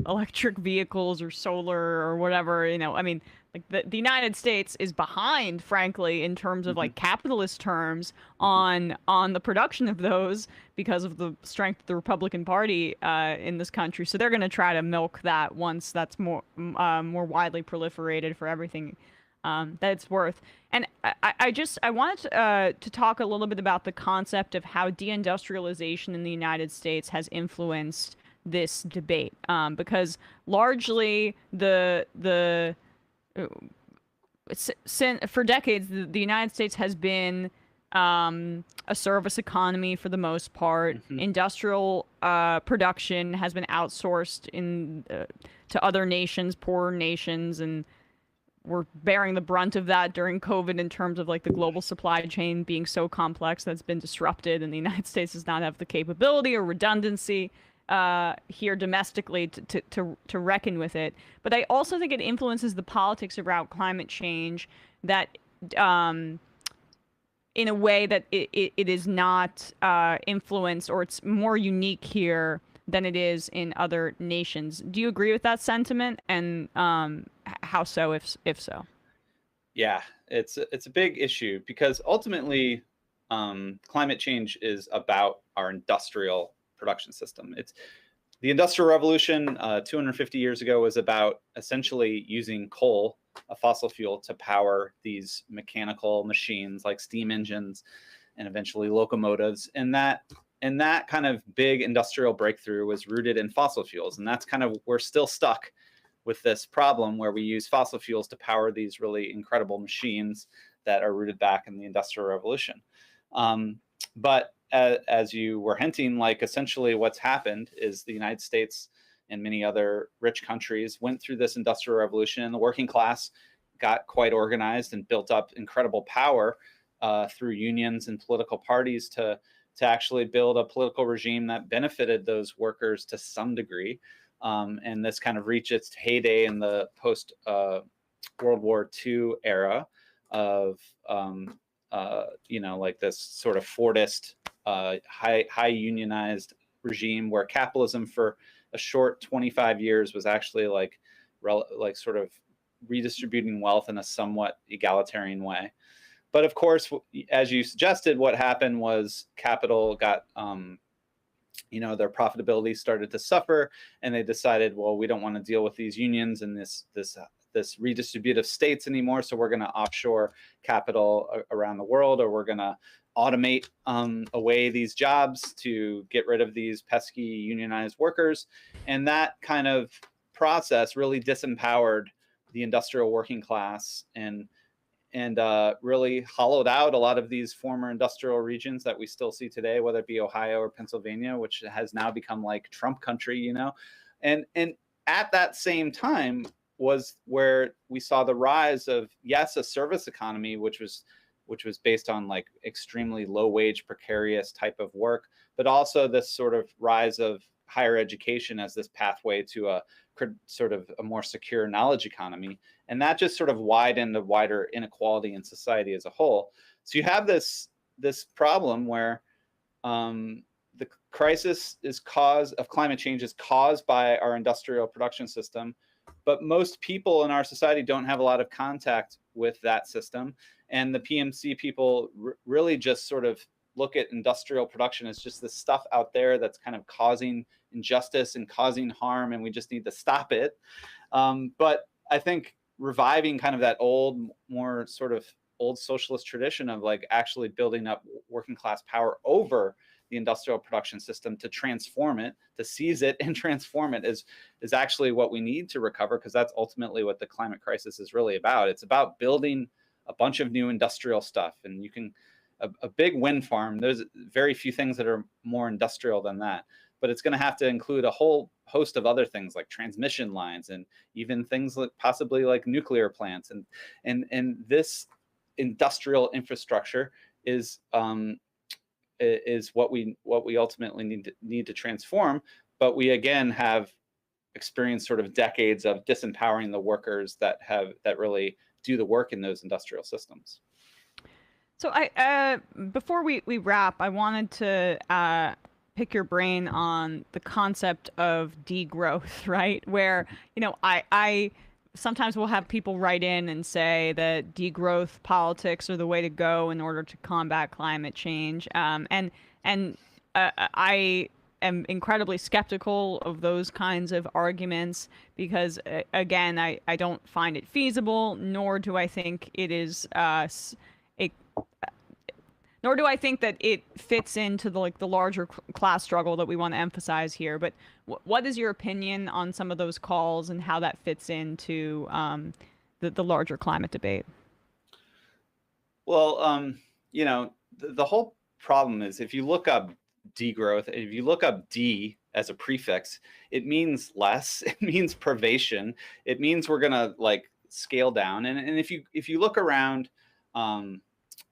[SPEAKER 6] electric vehicles or solar or whatever. I mean, the United States is behind, frankly, in terms of capitalist terms on the production of those because of the strength of the Republican Party in this country. So they're going to try to milk that once that's more widely proliferated for everything that it's worth. And I wanted to talk a little bit about the concept of how deindustrialization in the United States has influenced this debate, because largely for decades the United States has been a service economy for the most part. Mm-hmm. Industrial production has been outsourced to other nations, poorer nations, and we're bearing the brunt of that during COVID in terms of the global supply chain being so complex that's been disrupted, and the United States does not have the capability or redundancy here domestically to reckon with it. But I also think it influences the politics around climate change that in a way that it is not influenced, or it's more unique here than it is in other nations. Do you agree with that sentiment? And how so, if so?
[SPEAKER 13] Yeah, it's a big issue because ultimately climate change is about our industrial production system. It's the Industrial Revolution 250 years ago was about essentially using coal, a fossil fuel, to power these mechanical machines like steam engines and eventually locomotives. And And that kind of big industrial breakthrough was rooted in fossil fuels. And that's kind of, we're still stuck with this problem where we use fossil fuels to power these really incredible machines that are rooted back in the Industrial Revolution. But as you were hinting, like essentially what's happened is the United States and many other rich countries went through this Industrial Revolution, and the working class got quite organized and built up incredible power through unions and political parties to actually build a political regime that benefited those workers to some degree. And this kind of reached its heyday in the post World War II era of, like this sort of Fordist, high unionized regime where capitalism for a short 25 years was actually like sort of redistributing wealth in a somewhat egalitarian way. But of course, as you suggested, what happened was capital got, their profitability started to suffer, and they decided, well, we don't want to deal with these unions and this redistributive states anymore, so we're going to offshore capital around the world, or we're going to automate away these jobs to get rid of these pesky unionized workers. And that kind of process really disempowered the industrial working class and really hollowed out a lot of these former industrial regions that we still see today, whether it be Ohio or Pennsylvania, which has now become like Trump country, And at that same time was where we saw the rise of, yes, a service economy, which was based on like extremely low wage, precarious type of work, but also this sort of rise of higher education as this pathway to a sort of a more secure knowledge economy. And that just sort of widened the wider inequality in society as a whole. So you have this problem where the crisis of climate change is caused by our industrial production system, but most people in our society don't have a lot of contact with that system. And the PMC people really just sort of look at industrial production as just this stuff out there that's kind of causing injustice and causing harm, and we just need to stop it. But I think reviving kind of that more sort of old socialist tradition of like actually building up working class power over the industrial production system to transform it, to seize it and transform it is actually what we need to recover, because that's ultimately what the climate crisis is really about. It's about building a bunch of new industrial stuff. And you can, a big wind farm, there's very few things that are more industrial than that. But it's going to have to include a whole host of other things like transmission lines and even things like possibly like nuclear plants. And this industrial infrastructure is what we ultimately need to transform. But we again have experienced sort of decades of disempowering the workers that really do the work in those industrial systems.
[SPEAKER 6] So before we wrap, I wanted to pick your brain on the concept of degrowth, right? Where, I sometimes will have people write in and say that degrowth politics are the way to go in order to combat climate change. And I am incredibly skeptical of those kinds of arguments because, again, I don't find it feasible, nor do I think it is nor do I think that it fits into the larger class struggle that we want to emphasize here. But what is your opinion on some of those calls and how that fits into the larger climate debate?
[SPEAKER 13] Well, the whole problem is if you look up degrowth, if you look up D as a prefix, it means less, it means privation, it means we're gonna like scale down. And if you look around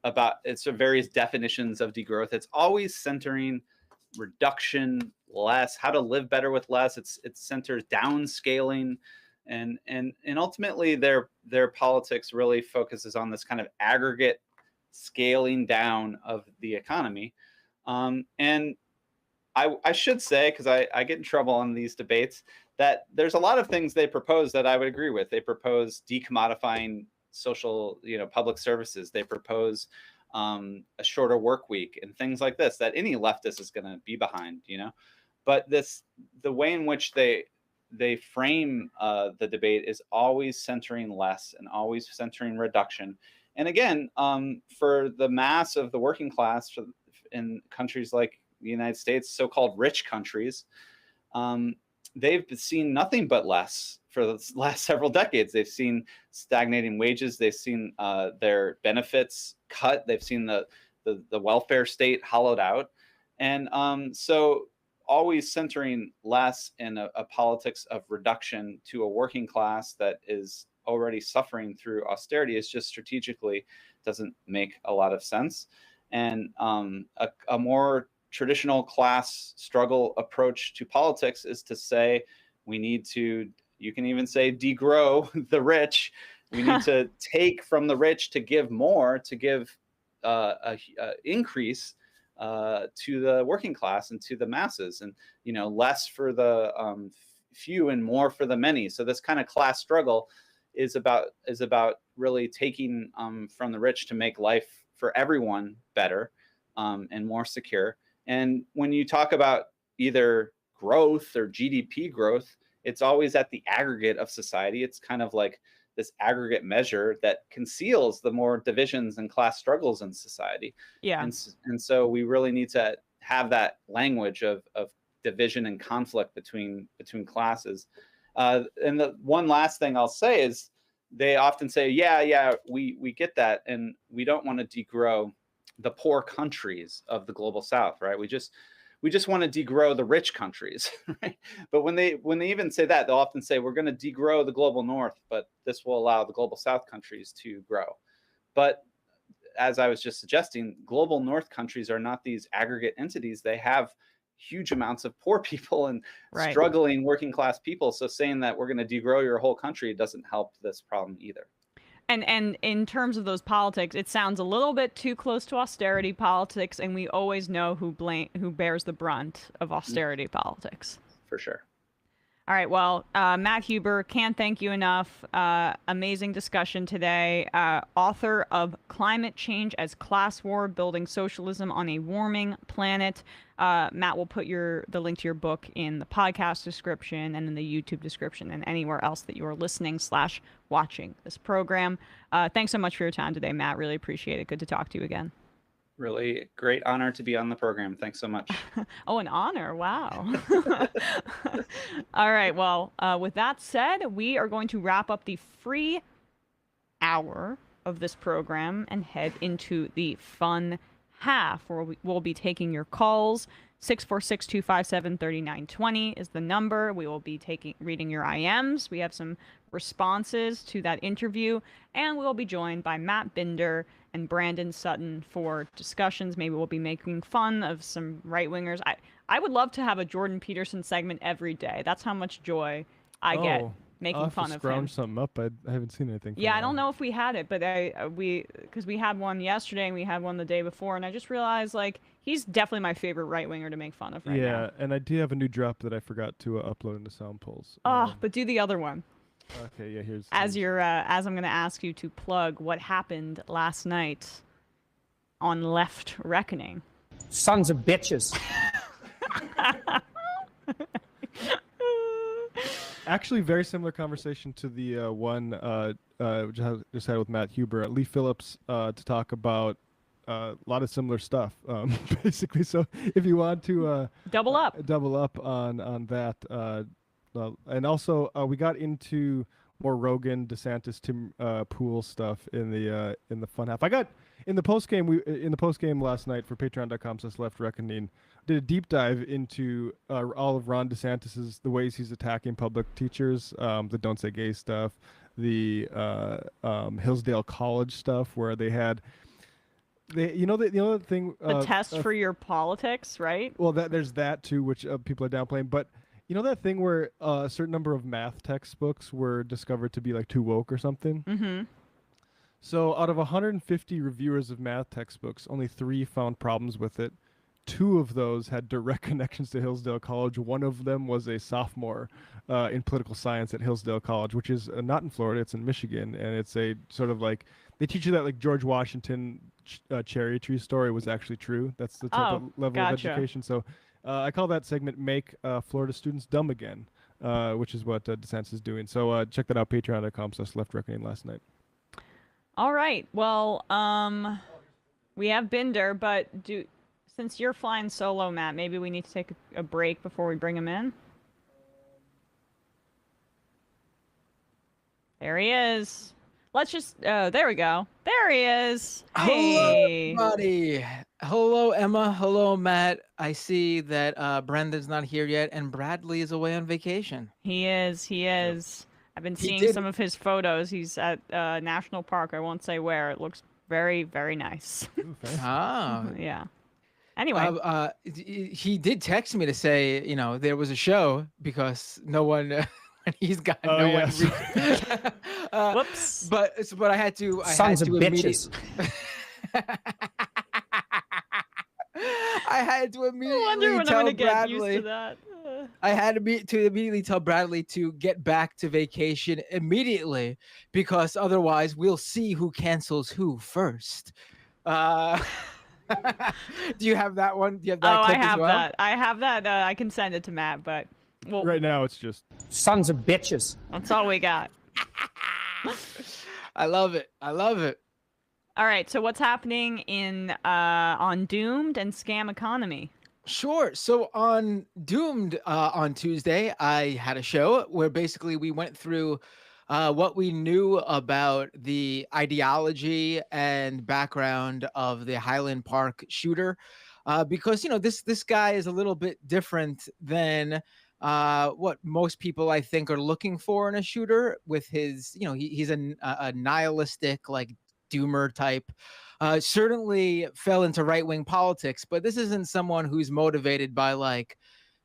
[SPEAKER 13] about its various definitions of degrowth, it's always centering reduction, less, how to live better with less. It centers downscaling, and ultimately their politics really focuses on this kind of aggregate scaling down of the economy. And I should say, because I get in trouble on these debates, that there's a lot of things they propose that I would agree with. They propose decommodifying social, public services. They propose a shorter work week and things like this that any leftist is going to be behind, But the way in which they frame the debate is always centering less and always centering reduction. And again, for the mass of the working class in countries like the United States, so-called rich countries, they've seen nothing but less for the last several decades. They've seen stagnating wages. They've seen their benefits cut. They've seen the welfare state hollowed out. And so always centering less in a politics of reduction to a working class that is already suffering through austerity is just strategically doesn't make a lot of sense. And a more traditional class struggle approach to politics is to say we need to, you can even say, degrow the rich. We need to take from the rich to give more, to give increase to the working class and to the masses, and less for the few and more for the many. So this kind of class struggle is about really taking from the rich to make life for everyone better and more secure. And when you talk about either growth or GDP growth, it's always at the aggregate of society. It's kind of like this aggregate measure that conceals the more divisions and class struggles in society.
[SPEAKER 6] Yeah.
[SPEAKER 13] And so we really need to have that language of division and conflict between classes. And the one last thing I'll say is they often say, yeah, we get that, and we don't want to degrow the poor countries of the global South, right? We just want to degrow the rich countries, right? But when they even say that, they'll often say we're going to degrow the global North, but this will allow the global South countries to grow. But as I was just suggesting, global North countries are not these aggregate entities. They have huge amounts of poor people and struggling working class people. So saying that we're going to degrow your whole country doesn't help this problem either.
[SPEAKER 6] And in terms of those politics, it sounds a little bit too close to austerity politics, and we always know who bears the brunt of austerity politics.
[SPEAKER 13] For sure.
[SPEAKER 6] All right. Well, Matt Huber, can't thank you enough. Amazing discussion today. Author of Climate Change as Class War: Building Socialism on a Warming Planet. Matt will put the link to your book in the podcast description and in the YouTube description and anywhere else that you are listening/watching this program. Thanks so much for your time today, Matt. Really appreciate it. Good to talk to you again.
[SPEAKER 13] Really great honor to be on the program. Thanks so much.
[SPEAKER 6] Oh, an honor. Wow. All right. Well, with that said, we are going to wrap up the free hour of this program and head into the fun half, where we'll be taking your calls. 646-257-3920 is the number. We will be reading your IMs. We have some responses to that interview, and we'll be joined by Matt Binder and Brandon Sutton for discussions. Maybe we'll be making fun of some right-wingers. I would love to have a Jordan Peterson segment every day. That's how much joy I get making fun of him.
[SPEAKER 5] Scrounge something up. I haven't seen anything.
[SPEAKER 6] Yeah, I don't know if we had it, but because we had one yesterday and we had one the day before, and I just realized he's definitely my favorite right-winger to make fun of right now.
[SPEAKER 5] Yeah, and I do have a new drop that I forgot to upload into Sound Pulse.
[SPEAKER 6] But do the other one.
[SPEAKER 5] Okay, yeah, here's...
[SPEAKER 6] As I'm going to ask you to plug what happened last night on Left Reckoning.
[SPEAKER 10] Sons of bitches.
[SPEAKER 5] Actually, very similar conversation to the one which I just had with Matt Huber. Lee Phillips to talk about a lot of similar stuff, basically. So if you want to
[SPEAKER 6] double up
[SPEAKER 5] on that, and also we got into more Rogan, DeSantis, Tim Pool stuff in the fun half. I got in the post game last night for Patreon.com/LeftReckoning. Did a deep dive into all of Ron DeSantis's the ways he's attacking public teachers, the Don't Say Gay stuff, the Hillsdale College stuff, where they had the other thing
[SPEAKER 6] the test for your politics, right?
[SPEAKER 5] Well, there's that too, which people are downplaying, but. You know that thing where a certain number of math textbooks were discovered to be too woke or something?
[SPEAKER 6] Mm-hmm.
[SPEAKER 5] So out of 150 reviewers of math textbooks, only 3 found problems with it. 2 of those had direct connections to Hillsdale College. One of them was a sophomore in political science at Hillsdale College, which is not in Florida, it's in Michigan. And it's a sort of they teach you that George Washington cherry tree story was actually true. That's the type of level of education. So I call that segment "Make Florida Students Dumb Again," which is what DeSantis is doing. So check that out, patreon.com/LeftReckoning last night.
[SPEAKER 6] All right. Well, we have Binder, but Since you're flying solo, Matt, maybe we need to take a break before we bring him in. There he is. Let's just, there we go. There he is.
[SPEAKER 14] Hello,
[SPEAKER 6] Hey.
[SPEAKER 14] everybody. Hello, Emma. Hello, Matt. I see that Brendan's not here yet, and Bradley is away on vacation.
[SPEAKER 6] He is. He is. I've been
[SPEAKER 14] He
[SPEAKER 6] seeing
[SPEAKER 14] did-
[SPEAKER 6] some of his photos. He's at National Park. I won't say where. It looks very, very nice.
[SPEAKER 14] Ah.
[SPEAKER 6] Yeah. Anyway.
[SPEAKER 14] He did text me to say, you know, there was a show because no one... He's got no one.
[SPEAKER 6] Whoops.
[SPEAKER 14] But I had to.
[SPEAKER 15] Sons of bitches.
[SPEAKER 14] I had to immediately
[SPEAKER 6] I wonder when
[SPEAKER 14] tell
[SPEAKER 6] I'm gonna get
[SPEAKER 14] Bradley.
[SPEAKER 6] used to that.
[SPEAKER 14] I had to immediately tell Bradley to get back to vacation immediately because otherwise we'll see who cancels who first. Do you have that one? Do you have that clip
[SPEAKER 6] I have
[SPEAKER 14] as well?
[SPEAKER 6] that. I have that. I can send it to Matt, but well,
[SPEAKER 5] Right now, it's just
[SPEAKER 15] sons of bitches.
[SPEAKER 6] That's all we got.
[SPEAKER 14] I love it. I love it.
[SPEAKER 6] All right. So what's happening in on Doomed and Scam Economy?
[SPEAKER 14] Sure. So on Doomed on Tuesday, I had a show where basically we went through what we knew about the ideology and background of the Highland Park shooter, because, you know, this guy is a little bit different than what most people, I think, are looking for in a shooter with his, you know, he's a nihilistic, like, doomer type. Certainly fell into right-wing politics, but this isn't someone who's motivated by, like,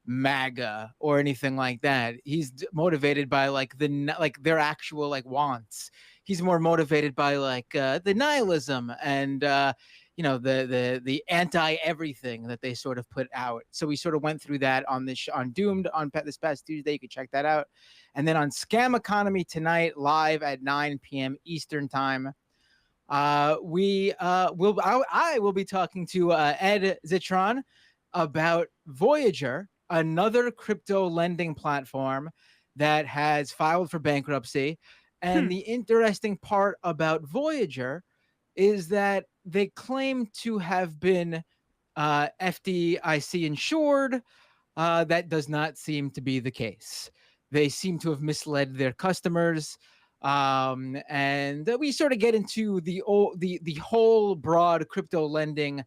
[SPEAKER 14] MAGA or anything like that. He's motivated by like their actual like wants. He's more motivated by like the nihilism and you know, the anti everything that they sort of put out. So we sort of went through that on this on Doomed on this past Tuesday. You can check that out. And then on Scam Economy tonight, live at 9 p.m. Eastern time, I will be talking to Ed Zitron about Voyager, another crypto lending platform that has filed for bankruptcy. And the interesting part about Voyager is that they claim to have been FDIC insured. That does not seem to be the case. They seem to have misled their customers. And we sort of get into the whole broad crypto lending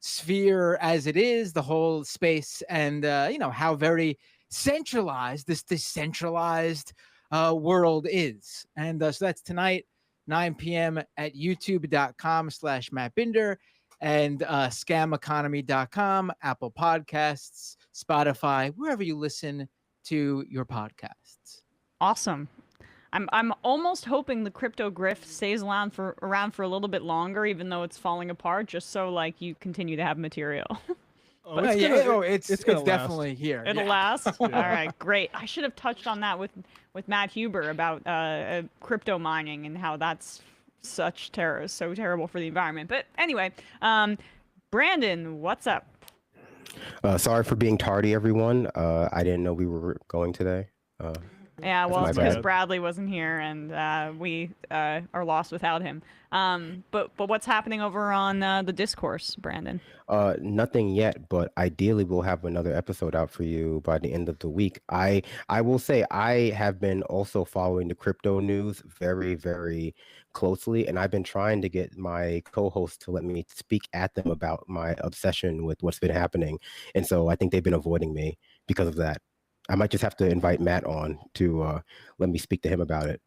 [SPEAKER 14] sphere as it is, the whole space, and you know, how very centralized this decentralized world is. And so that's tonight, 9 p.m. at youtube.com/mattbinder and scameconomy.com, Apple Podcasts, Spotify, wherever you listen to your podcasts.
[SPEAKER 6] Awesome. I'm almost hoping the crypto grift stays around for a little bit longer, even though it's falling apart, just so like you continue to have material.
[SPEAKER 14] It's definitely here.
[SPEAKER 6] It'll last. All right, great. I should have touched on that with Matt Huber about crypto mining and how that's so terrible for the environment. But anyway, Brandon, what's up?
[SPEAKER 16] Sorry for being tardy, everyone. I didn't know we were going today.
[SPEAKER 6] Yeah, well,
[SPEAKER 16] my
[SPEAKER 6] it's because
[SPEAKER 16] bad.
[SPEAKER 6] Bradley wasn't here, and we are lost without him. But what's happening over on the discourse, Brandon?
[SPEAKER 16] Nothing yet, but ideally we'll have another episode out for you by the end of the week. I will say I have been also following the crypto news very, very closely, and I've been trying to get my co-host to let me speak at them about my obsession with what's been happening. And so I think they've been avoiding me because of that. I might just have to invite Matt on to let me speak to him about it.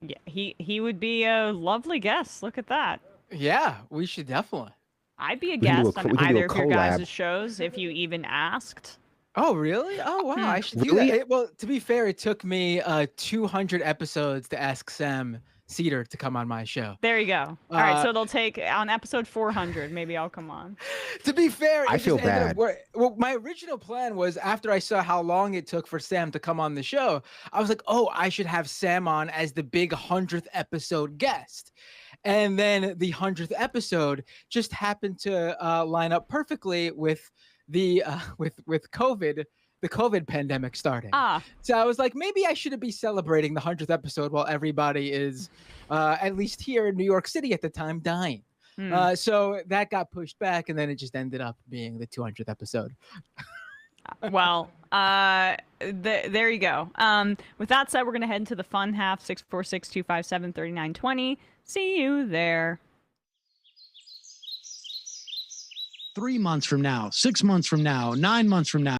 [SPEAKER 6] Yeah, he would be a lovely guest. Look at that.
[SPEAKER 14] Yeah, we should definitely.
[SPEAKER 6] I'd be a
[SPEAKER 16] We can do
[SPEAKER 6] guest
[SPEAKER 16] a-
[SPEAKER 6] on
[SPEAKER 16] we can do a
[SPEAKER 6] either of your guys'
[SPEAKER 16] collab.
[SPEAKER 6] shows if you even asked.
[SPEAKER 14] Oh, really? Oh, wow. I should do
[SPEAKER 16] Really?
[SPEAKER 14] that. Well, to be fair, it took me 200 episodes to ask Sam Seder to come on my show.
[SPEAKER 6] There you go. All right, so it'll take on episode 400. Maybe I'll come on.
[SPEAKER 14] To be fair,
[SPEAKER 16] I
[SPEAKER 14] it just
[SPEAKER 16] feel
[SPEAKER 14] ended up
[SPEAKER 16] bad.
[SPEAKER 14] well, my original plan was after I saw how long it took for Sam to come on the show, I was like, oh, I should have Sam on as the big 100th episode guest. And then the 100th episode just happened to line up perfectly with the with COVID, the COVID pandemic starting. So I was like, maybe I shouldn't be celebrating the 100th episode while everybody is, at least here in New York City at the time, dying. So that got pushed back, and then it just ended up being the 200th episode.
[SPEAKER 6] Well, there you go. With that said, we're going to head into the fun half, 646-257-3920. See you there.
[SPEAKER 17] 3 months from now, 6 months from now, 9 months from now.